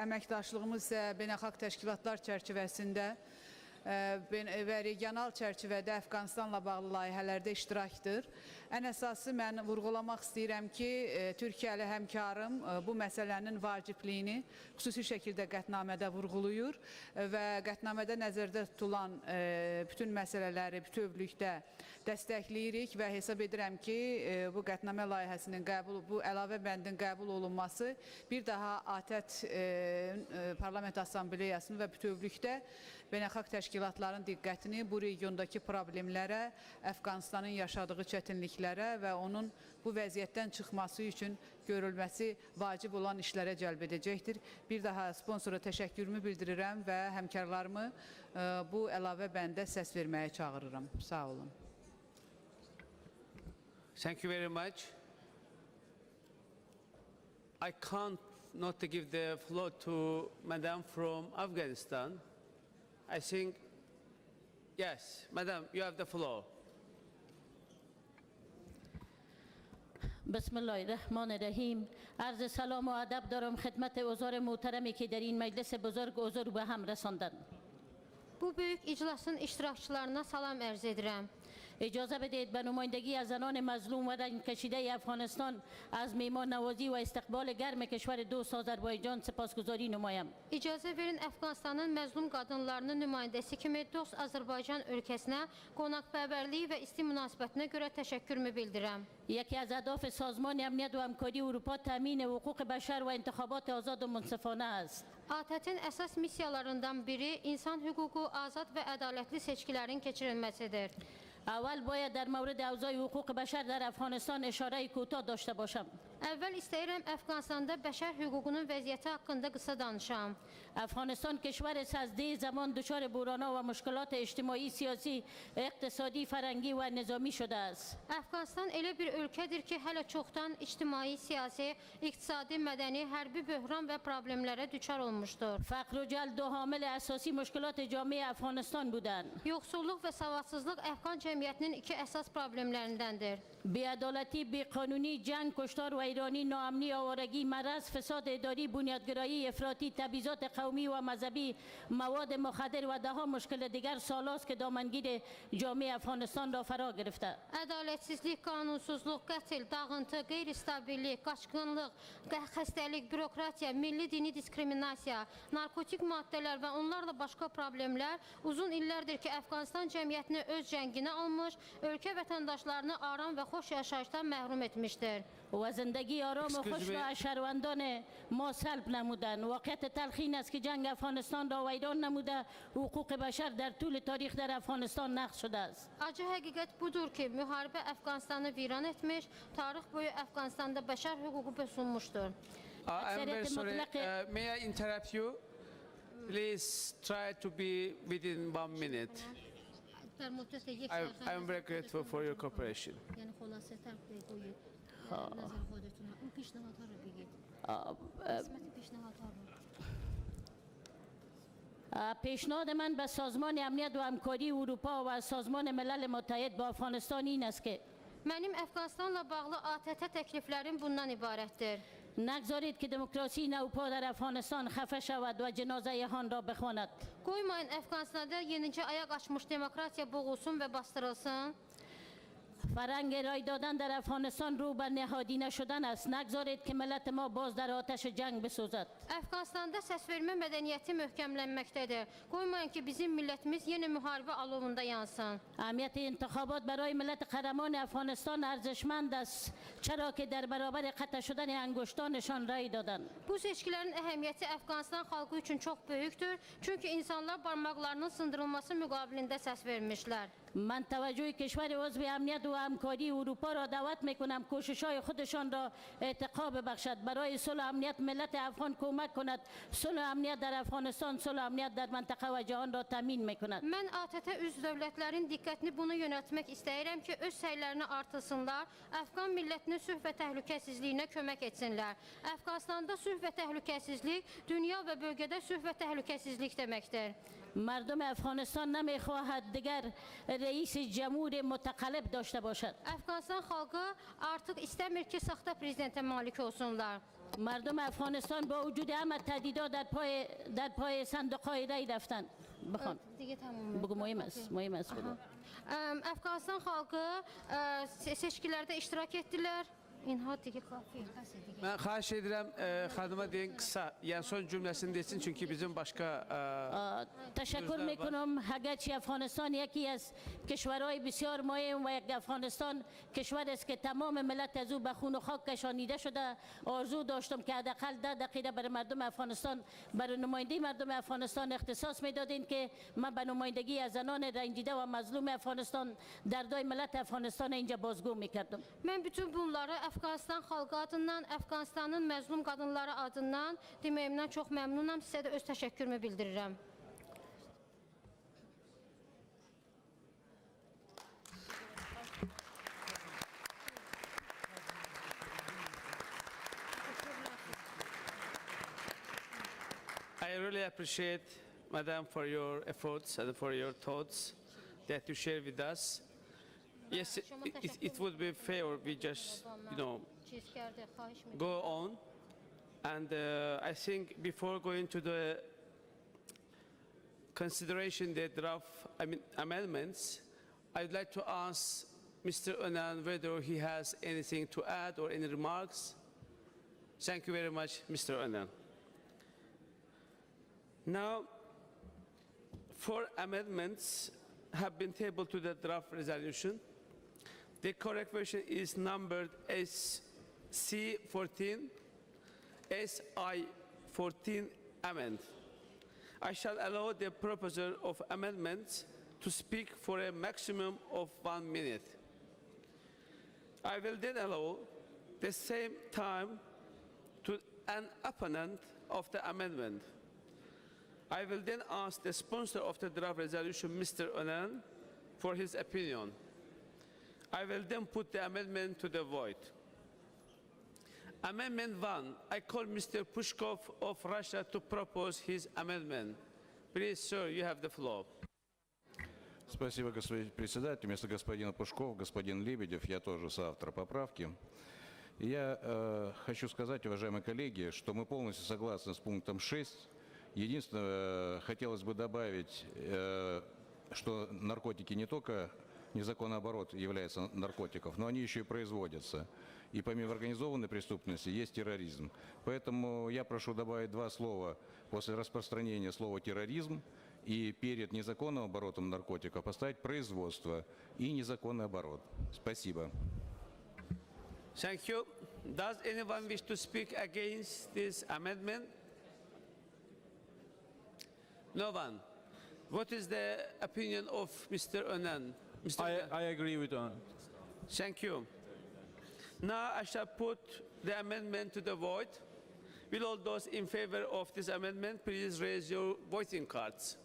əməkdaşlığımız isə beynəlxalq təşkilatlar çərçivəsində və regional çərçivədə Əfqanistanla bağlı layihələrdə iştirakdır. Ən əsası mən vurğulamaq istəyirəm ki, Türkiyəli həmkarım bu məsələnin vacibliyini xüsusi şəkildə qətnamədə vurğulayır və qətnamədə nəzərdə tutulan bütün məsələləri bütövlükdə dəstəkləyirik və hesab edirəm ki, bu qətnamə layihəsinin bu əlavə bəndin qəbul olunması bir daha ATƏT Parlament Assambleyasının və bütövlükdə beynəlxalq təşkilatların diqqətini bu regiondakı problemlərə, Əfqanistanın yaşadığı çətinliklərə və onun bu vəziyyətdən çıxması üçün görülməsi vacib olan işlərə cəlb edəcəkdir. Bir daha sponsora təşəkkürümü bildirirəm və həmkarlarımı bu əlavə bəndə səs verməyə çağırıram. Sağ olun. Thank you very much. I can't not to give the floor to Madam from Afghanistan. I think, yes, Madam, you have the floor. بسم الله الرحمن الرحیم. عرض سلام و ادب دارم خدمت حضار محترمی که در این مجلس بزرگ حضور به هم رساندن. Bu büyük iclasın iştirakçılarına salam ərz edirəm. اجازه بدهید به نمایندگی از زنان مظلوم و رنج کشیده افغانستان از میهمان نوازی و استقبال گرم کشور دوست آذربایجان سپاسگزاری نمایم. İcazə verin Əfqanistanın məzlum qadınlarının nümayəndəsi kimi dost Azərbaycan ölkəsinə qonaqpərvərliyi və isti münasibətinə görə təşəkkürümü bildirəm. یکی از اهداف سازمان امنیت و همکاری اروپا تامین حقوق بشر و انتخابات آزاد و منصفانه است. ATƏT-in əsas missiyalarından biri insan hüququ, azad və ədalətli seçkilərin keçirilməsidir. اول باید در مورد اوضاع حقوق بشر در افغانستان اشاره کوتاه داشته باشم. Əvvəl istəyirəm Əfqanistanda bəşər hüququnun vəziyyəti haqqında qısa danışam. افغانستان کشور است از ده زمان دچار بحران‌ها و مشکلات اجتماعی، سیاسی، اقتصادی، فرهنگی و نظامی شده است. Əfqanistan elə bir ölkədir ki, hələ çoxdan ictimai, siyasi, iqtisadi, mədəni, hərbi böhran və problemlərə düçar olmuşdur. فقر و جهل دو حامل اساسی مشکلات جامعه افغانستان بودند. Yoxsulluq və savadsızlıq Əfqan cəmiyyətinin iki əsas problemlərindəndir. بی‌عدالتی، بی‌قانونی، جنگ، کشتار و ایرانی، ناامنی، آوارگی، مرض، فساد اداری، بنیادگرایی افراطی، تبعیضات قومی و مذهبی، مواد مخدر و ده‌ها مشکل دیگر سالاست که دامنگیر جامعه افغانستان را فرا گرفته. Ədalətsizlik, qanunsuzluq, qətl, dağıntı, qeyri-stabillik, qaçqınlıq, xəstəlik, bürokratiya, milli dini diskriminasiya, narkotik maddələr və onlarla başqa problemlər uzun illərdir ki, Əfqanistan cəmiyyətini öz cənginə almış, ölkə vətəndaşlarını aram və xoş yaşayışdan məhrum etmişdir. و زندگی آرام و خوش را از شهروندان ما سلب نمودند. واقعیت تلخ این است که جنگ افغانستان را ویران نموده، حقوق بشر در طول تاریخ در افغانستان نقض شده است. Acı həqiqət budur ki, müharibə Əfqanistanı viran etmiş, tarix boyu Əfqanistanda bəşər hüququ pozulmuşdur. I'm very sorry. May I interrupt you? Please try to be within 1 minute. I'm very grateful for your cooperation. Yəni xülasətən qoyub nəzər xodətuna. O pişnahadları bigid. Qisməti pişnahadları. پیشنهاد من به سازمان امنیت و همکاری اروپا و سازمان ملل متحد با افغانستان این است که Mənim Əfqanistanla bağlı ATƏT təkliflərim bundan ibarətdir. نگذارید که دموکراسی نوپا در افغانستان خفه شود و جنازه آن را بخواند. Qoymayın Əfqanistanada yenicə ayaq açmış demokratiya boğulsun və bastırılsın. فرهنگ رای دادن در افغانستان رو به نهادینه شدن است. نگذارید که ملت ما باز در آتش جنگ بسوزد. Əfqanistanada səsvermə mədəniyyəti möhkəmlənməkdədir. Qoymayın ki, bizim millətimiz yenə müharibə alovunda yansın. اهمیت انتخابات برای ملت قهرمان افغانستان ارزشمند است، چرا که در برابر قطع شدن انگشتانشان رای دادند. Bu seçkilərin əhəmiyyəti Əfqanistan xalqı üçün çox böyükdür. Çünki insanlar barmaqlarının sındırılması müqabilində səs vermişlər. من توجه کشور عضو امنیت و همکاری اروپا را دعوت میکنم کوشش‌های خودشان را ارتقا ببخشد، برای صلح و امنیت ملت افغان کمک کند. صلح و امنیت در افغانستان صلح و امنیت در منطقه و جهان را تامین میکند. Mən ATƏT-ə üzv dövlətlərin diqqətini buna yönəltmək istəyirəm ki, öz səylərini artırsınlar, Əfqan millətinin sülh və təhlükəsizliyinə kömək etsinlər. Əfqanistanda sülh və təhlükəsizlik dünya və bölgədə sülh və təhlükəsizlik deməkdir. مردم افغانستان نمیخواهد دیگر رئیس جمهور متقلب داشته باشد. Əfqanistan xalqı artıq istəmir ki, saxta prezidentə malik olsunlar. مردم افغانستان با وجود همه تهدیدات در پای صندوق‌های رای رفتند. بخوان. دیگه tamam. بگو مهم است بگو. Əfqanistan xalqı seçkilərdə iştirak etdilər. İnhat digi kafi. Ben xahiş edirəm xanıma deyin kısa. Yani son cümlesini desin çünkü bizim başka تشکر میکنم هرگرچه افغانستان یکی از کشورهای بسیار مهم و یک افغانستان کشور است که تمام ملت از او به خون و خاک کشانیده شده. آرزو داشتم که حداقل 10 دقیقه برای مردم افغانستان، برای نمایندگی مردم افغانستان اختصاص میدادین که من به نمایندگی از زنان رنجیده و مظلوم افغانستان دردای ملت افغانستان اینجا بازگو میکردم. Mən bütün bunları Əfqanistan xalqı adından, Əfqanistanın məzlum qadınları adından deməyimdən çox məmnunam. Sizə də öz təşəkkürümü bildirirəm. I really appreciate, Madam, for your efforts and for your thoughts that you share with us. Yes, it would be fair we just, go on. And I think before going to the consideration, the draft amendments, I'd like to ask Mr. Onan whether he has anything to add or any remarks. Thank you very much, Mr. Onan. Now, 4 amendments have been tabled to the draft resolution. The correct version is numbered SC14, SI14 amend. I shall allow the proposer of amendments to speak for a maximum of 1 minute. I will then allow the same time to an opponent of the amendment. I will then ask the sponsor of the draft resolution, Mr. Onan, for his opinion. I will then put the amendment to the vote. Amendment 1, I call Mr. Pushkov of Russia to propose his amendment. Please, sir, you have the floor. Спасибо, господин председатель. Вместо господина Пушкова, господин Лебедев, я тоже соавтор поправки. Я хочу сказать, уважаемые коллеги, что мы полностью согласны с пунктом 6. Единственное, хотелось бы добавить, что наркотики не только незаконный оборот является наркотиков, но они еще и производятся. И помимо организованной преступности есть терроризм. Поэтому я прошу добавить 2 слова после распространения слова «терроризм» и перед незаконным оборотом наркотиков поставить «производство» и «незаконный оборот». Спасибо. Thank you. Does anyone wish to speak against this amendment? No one. What is the opinion of Mr. Onan? I agree with Onan. Thank you. Now I shall put the amendment to the vote. Will all those in favor of this amendment please raise your voting cards?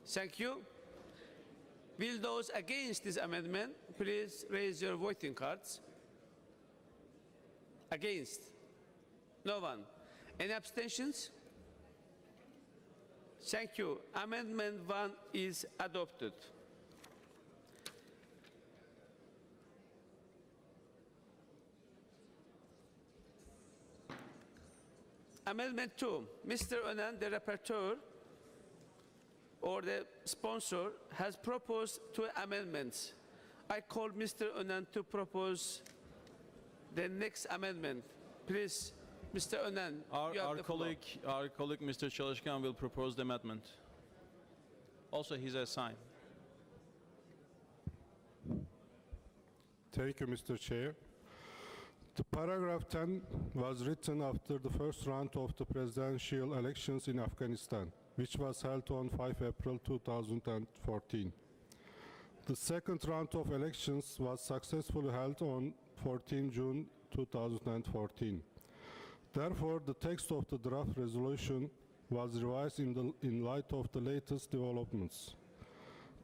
Thank you. Will those against this amendment please raise your voting cards? Against? No one. Any abstentions? Thank you. Amendment 1 is adopted. Amendment 2. Mr. Onan, the rapporteur or the sponsor, has proposed 2 amendments. I call Mr. Onan to propose the next amendment. Please, Mr. Onan, you have the floor. Our colleague Mr. Çalışkan will propose the amendment. Also, he's assigned. Thank you, Mr. Chair. The paragraph 10 was written after the first round of the presidential elections in Afghanistan, which was held on 5 April 2014. The second round of elections was successfully held on 14 June 2014. Therefore, the text of the draft resolution was revised in light of the latest developments.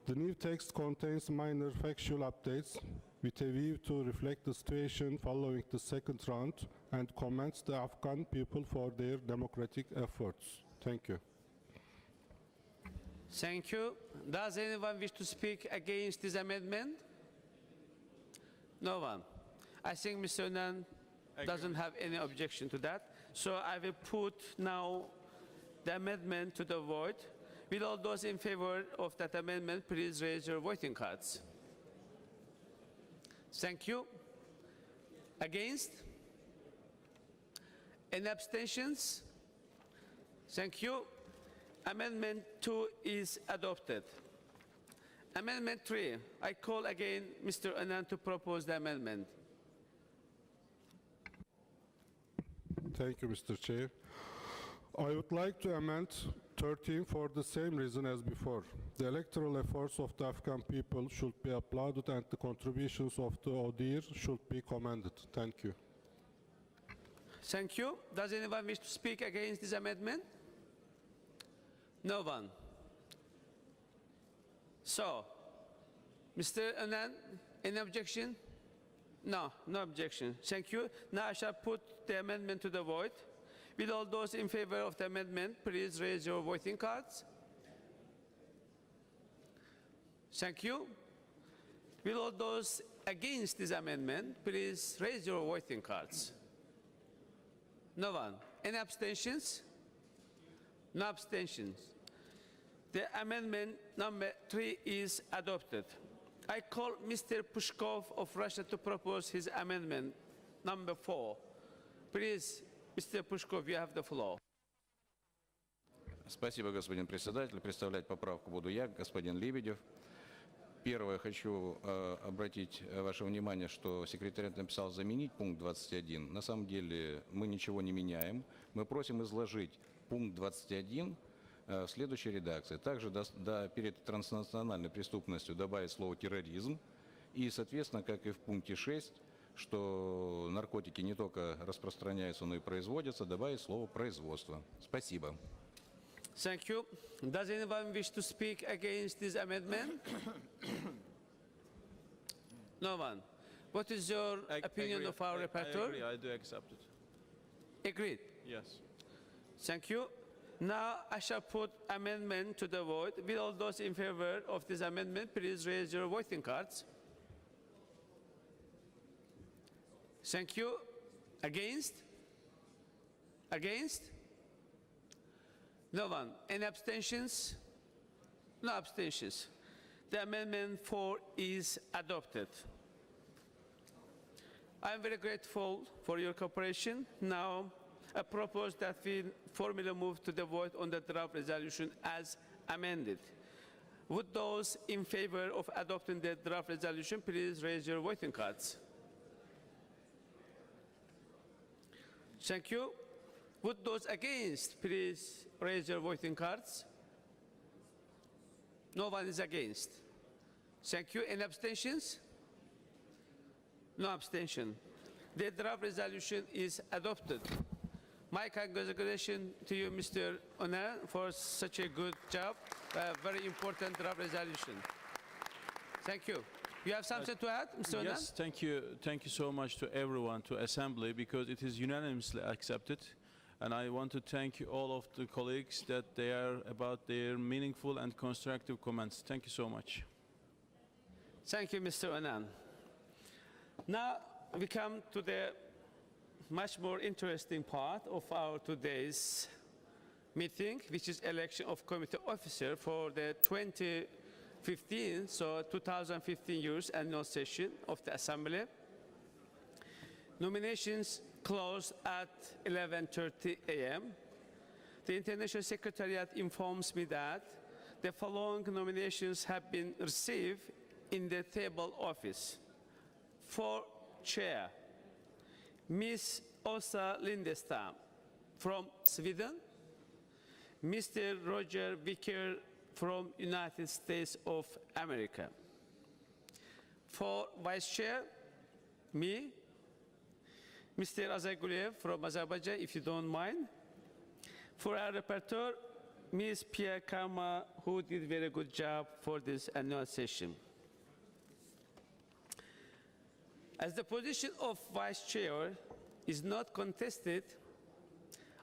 The new text contains minor factual updates with a view to reflect the situation following the second round and commends the Afghan people for their democratic efforts. Thank you. Thank you. Does anyone wish to speak against this amendment? No one. I think Mr. Onan doesn't have any objection to that. So I will put now the amendment to the vote. Will all those in favor of that amendment please raise your voting cards? Thank you. Against? Any abstentions? Thank you. Amendment 2 is adopted. Amendment 3, I call again Mr. Anand to propose the amendment. Thank you, Mr. Chair. I would like to amend 13 for the same reason as before. The electoral efforts of the Afghan people should be applauded and the contributions of the ODIHR should be commended. Thank you. Thank you. Does anyone wish to speak against this amendment? No one. So, Mr. Anand, any objection? No, no objection. Thank you. Now I shall put the amendment to the vote. Will all those in favor of the amendment please raise your voting cards? Thank you. Will all those against this amendment please raise your voting cards? No one. Any abstentions? No abstentions. The amendment number 3 is adopted. I call Mr. Pushkov of Russia to propose his amendment number 4. Please, Mr. Pushkov, you have the floor. Спасибо, господин председатель. Представлять поправку буду я, господин Лебедев. Первое, хочу обратить ваше внимание, что секретариат написал заменить пункт 21. На самом деле мы ничего не меняем. Мы просим изложить пункт 21 в следующей редакции. Также перед транснациональной преступностью добавить слово «терроризм». И, соответственно, как и в пункте 6, что наркотики не только распространяются, но и производятся, добавить слово «производство». Спасибо. Thank you. Does anyone wish to speak against this amendment? No one. What is your opinion of our rapporteur? I agree. I do accept it. Agreed? Yes. Thank you. Now I shall put amendment to the vote. Will all those in favor of this amendment please raise your voting cards? Thank you. Against? Against? No one. Any abstentions? No abstentions. The amendment 4 is adopted. I am very grateful for your cooperation. Now, I propose that we formally move to the vote on the draft resolution as amended. Would those in favor of adopting the draft resolution please raise your voting cards? Thank you. Would those against please raise your voting cards? No one is against. Thank you. Any abstentions? No abstention. The draft resolution is adopted. My congratulations to you, Mr. Onan, for such a good job. Very important draft resolution. Thank you. You have something to add, Mr. Onan? Yes, thank you. Thank you so much to everyone, to Assembly, because it is unanimously accepted. And I want to thank all of the colleagues that they are about their meaningful and constructive comments. Thank you so much. Thank you, Mr. Onan. Now we come to the much more interesting part of our today's meeting, which is election of committee officer for the 2015 year's annual session of the Assembly. Nominations closed at 11:30 a.m. The International Secretariat informs me that the following nominations have been received in the table office. For chair, Ms. Åsa Lindestam from Sweden, Mr. Roger Wicker from United States of America. For vice chair, me, Mr. Azarguliev from Azerbaijan, if you don't mind. For our rapporteur, Ms. Pierre Karma, who did a very good job for this annual session. As the position of vice chair is not contested,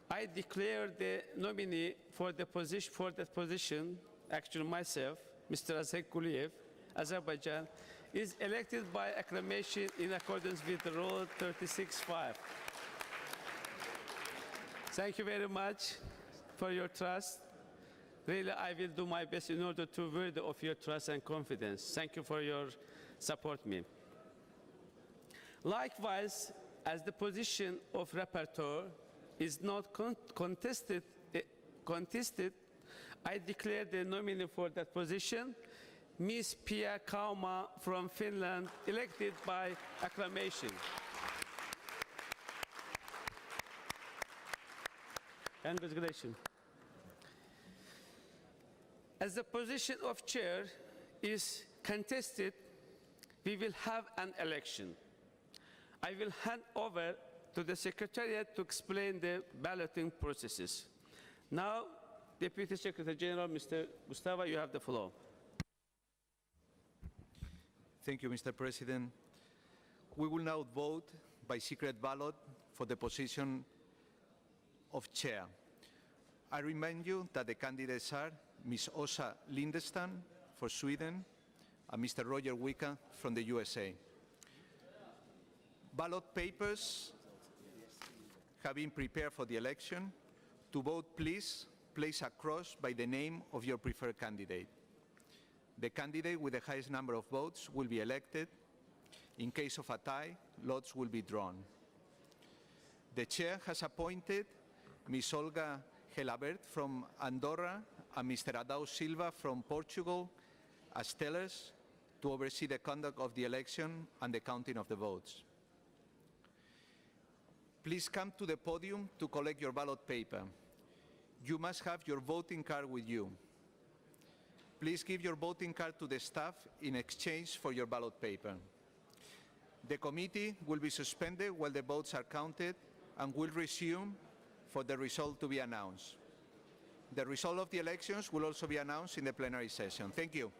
I declare the nominee for that position, actually myself, Mr. Azek Guliyev, Azerbaijan, is elected by acclamation in accordance with Rule 36(5). Thank you very much for your trust. Really, I will do my best in order to worthy of your trust and confidence. Thank you for your support me. Likewise, as the position of rapporteur is not contested, I declare the nominee for that position, Ms. Pia Kauma from Finland, elected by acclamation. Congratulations. As the position of chair is contested, we will have an election. I will hand over to the Secretariat to explain the balloting processes. Now, Deputy Secretary General, Mr. Gustavo, you have the floor. Thank you, Mr. President. We will now vote by secret ballot for the position of chair. I remind you that the candidates are Ms. Åsa Lindestam for Sweden and Mr. Roger Wicca from the USA. Ballot papers have been prepared for the election. To vote, please place a cross by the name of your preferred candidate. The candidate with the highest number of votes will be elected. In case of a tie, lots will be drawn. The chair has appointed Ms. Olga Gelabert from Andorra and Mr. Adão Silva from Portugal as tellers to oversee the conduct of the election and the counting of the votes. Please come to the podium to collect your ballot paper. You must have your voting card with you. Please give your voting card to the staff in exchange for your ballot paper. The committee will be suspended while the votes are counted and will resume for the result to be announced. The result of the elections will also be announced in the plenary session. Thank you.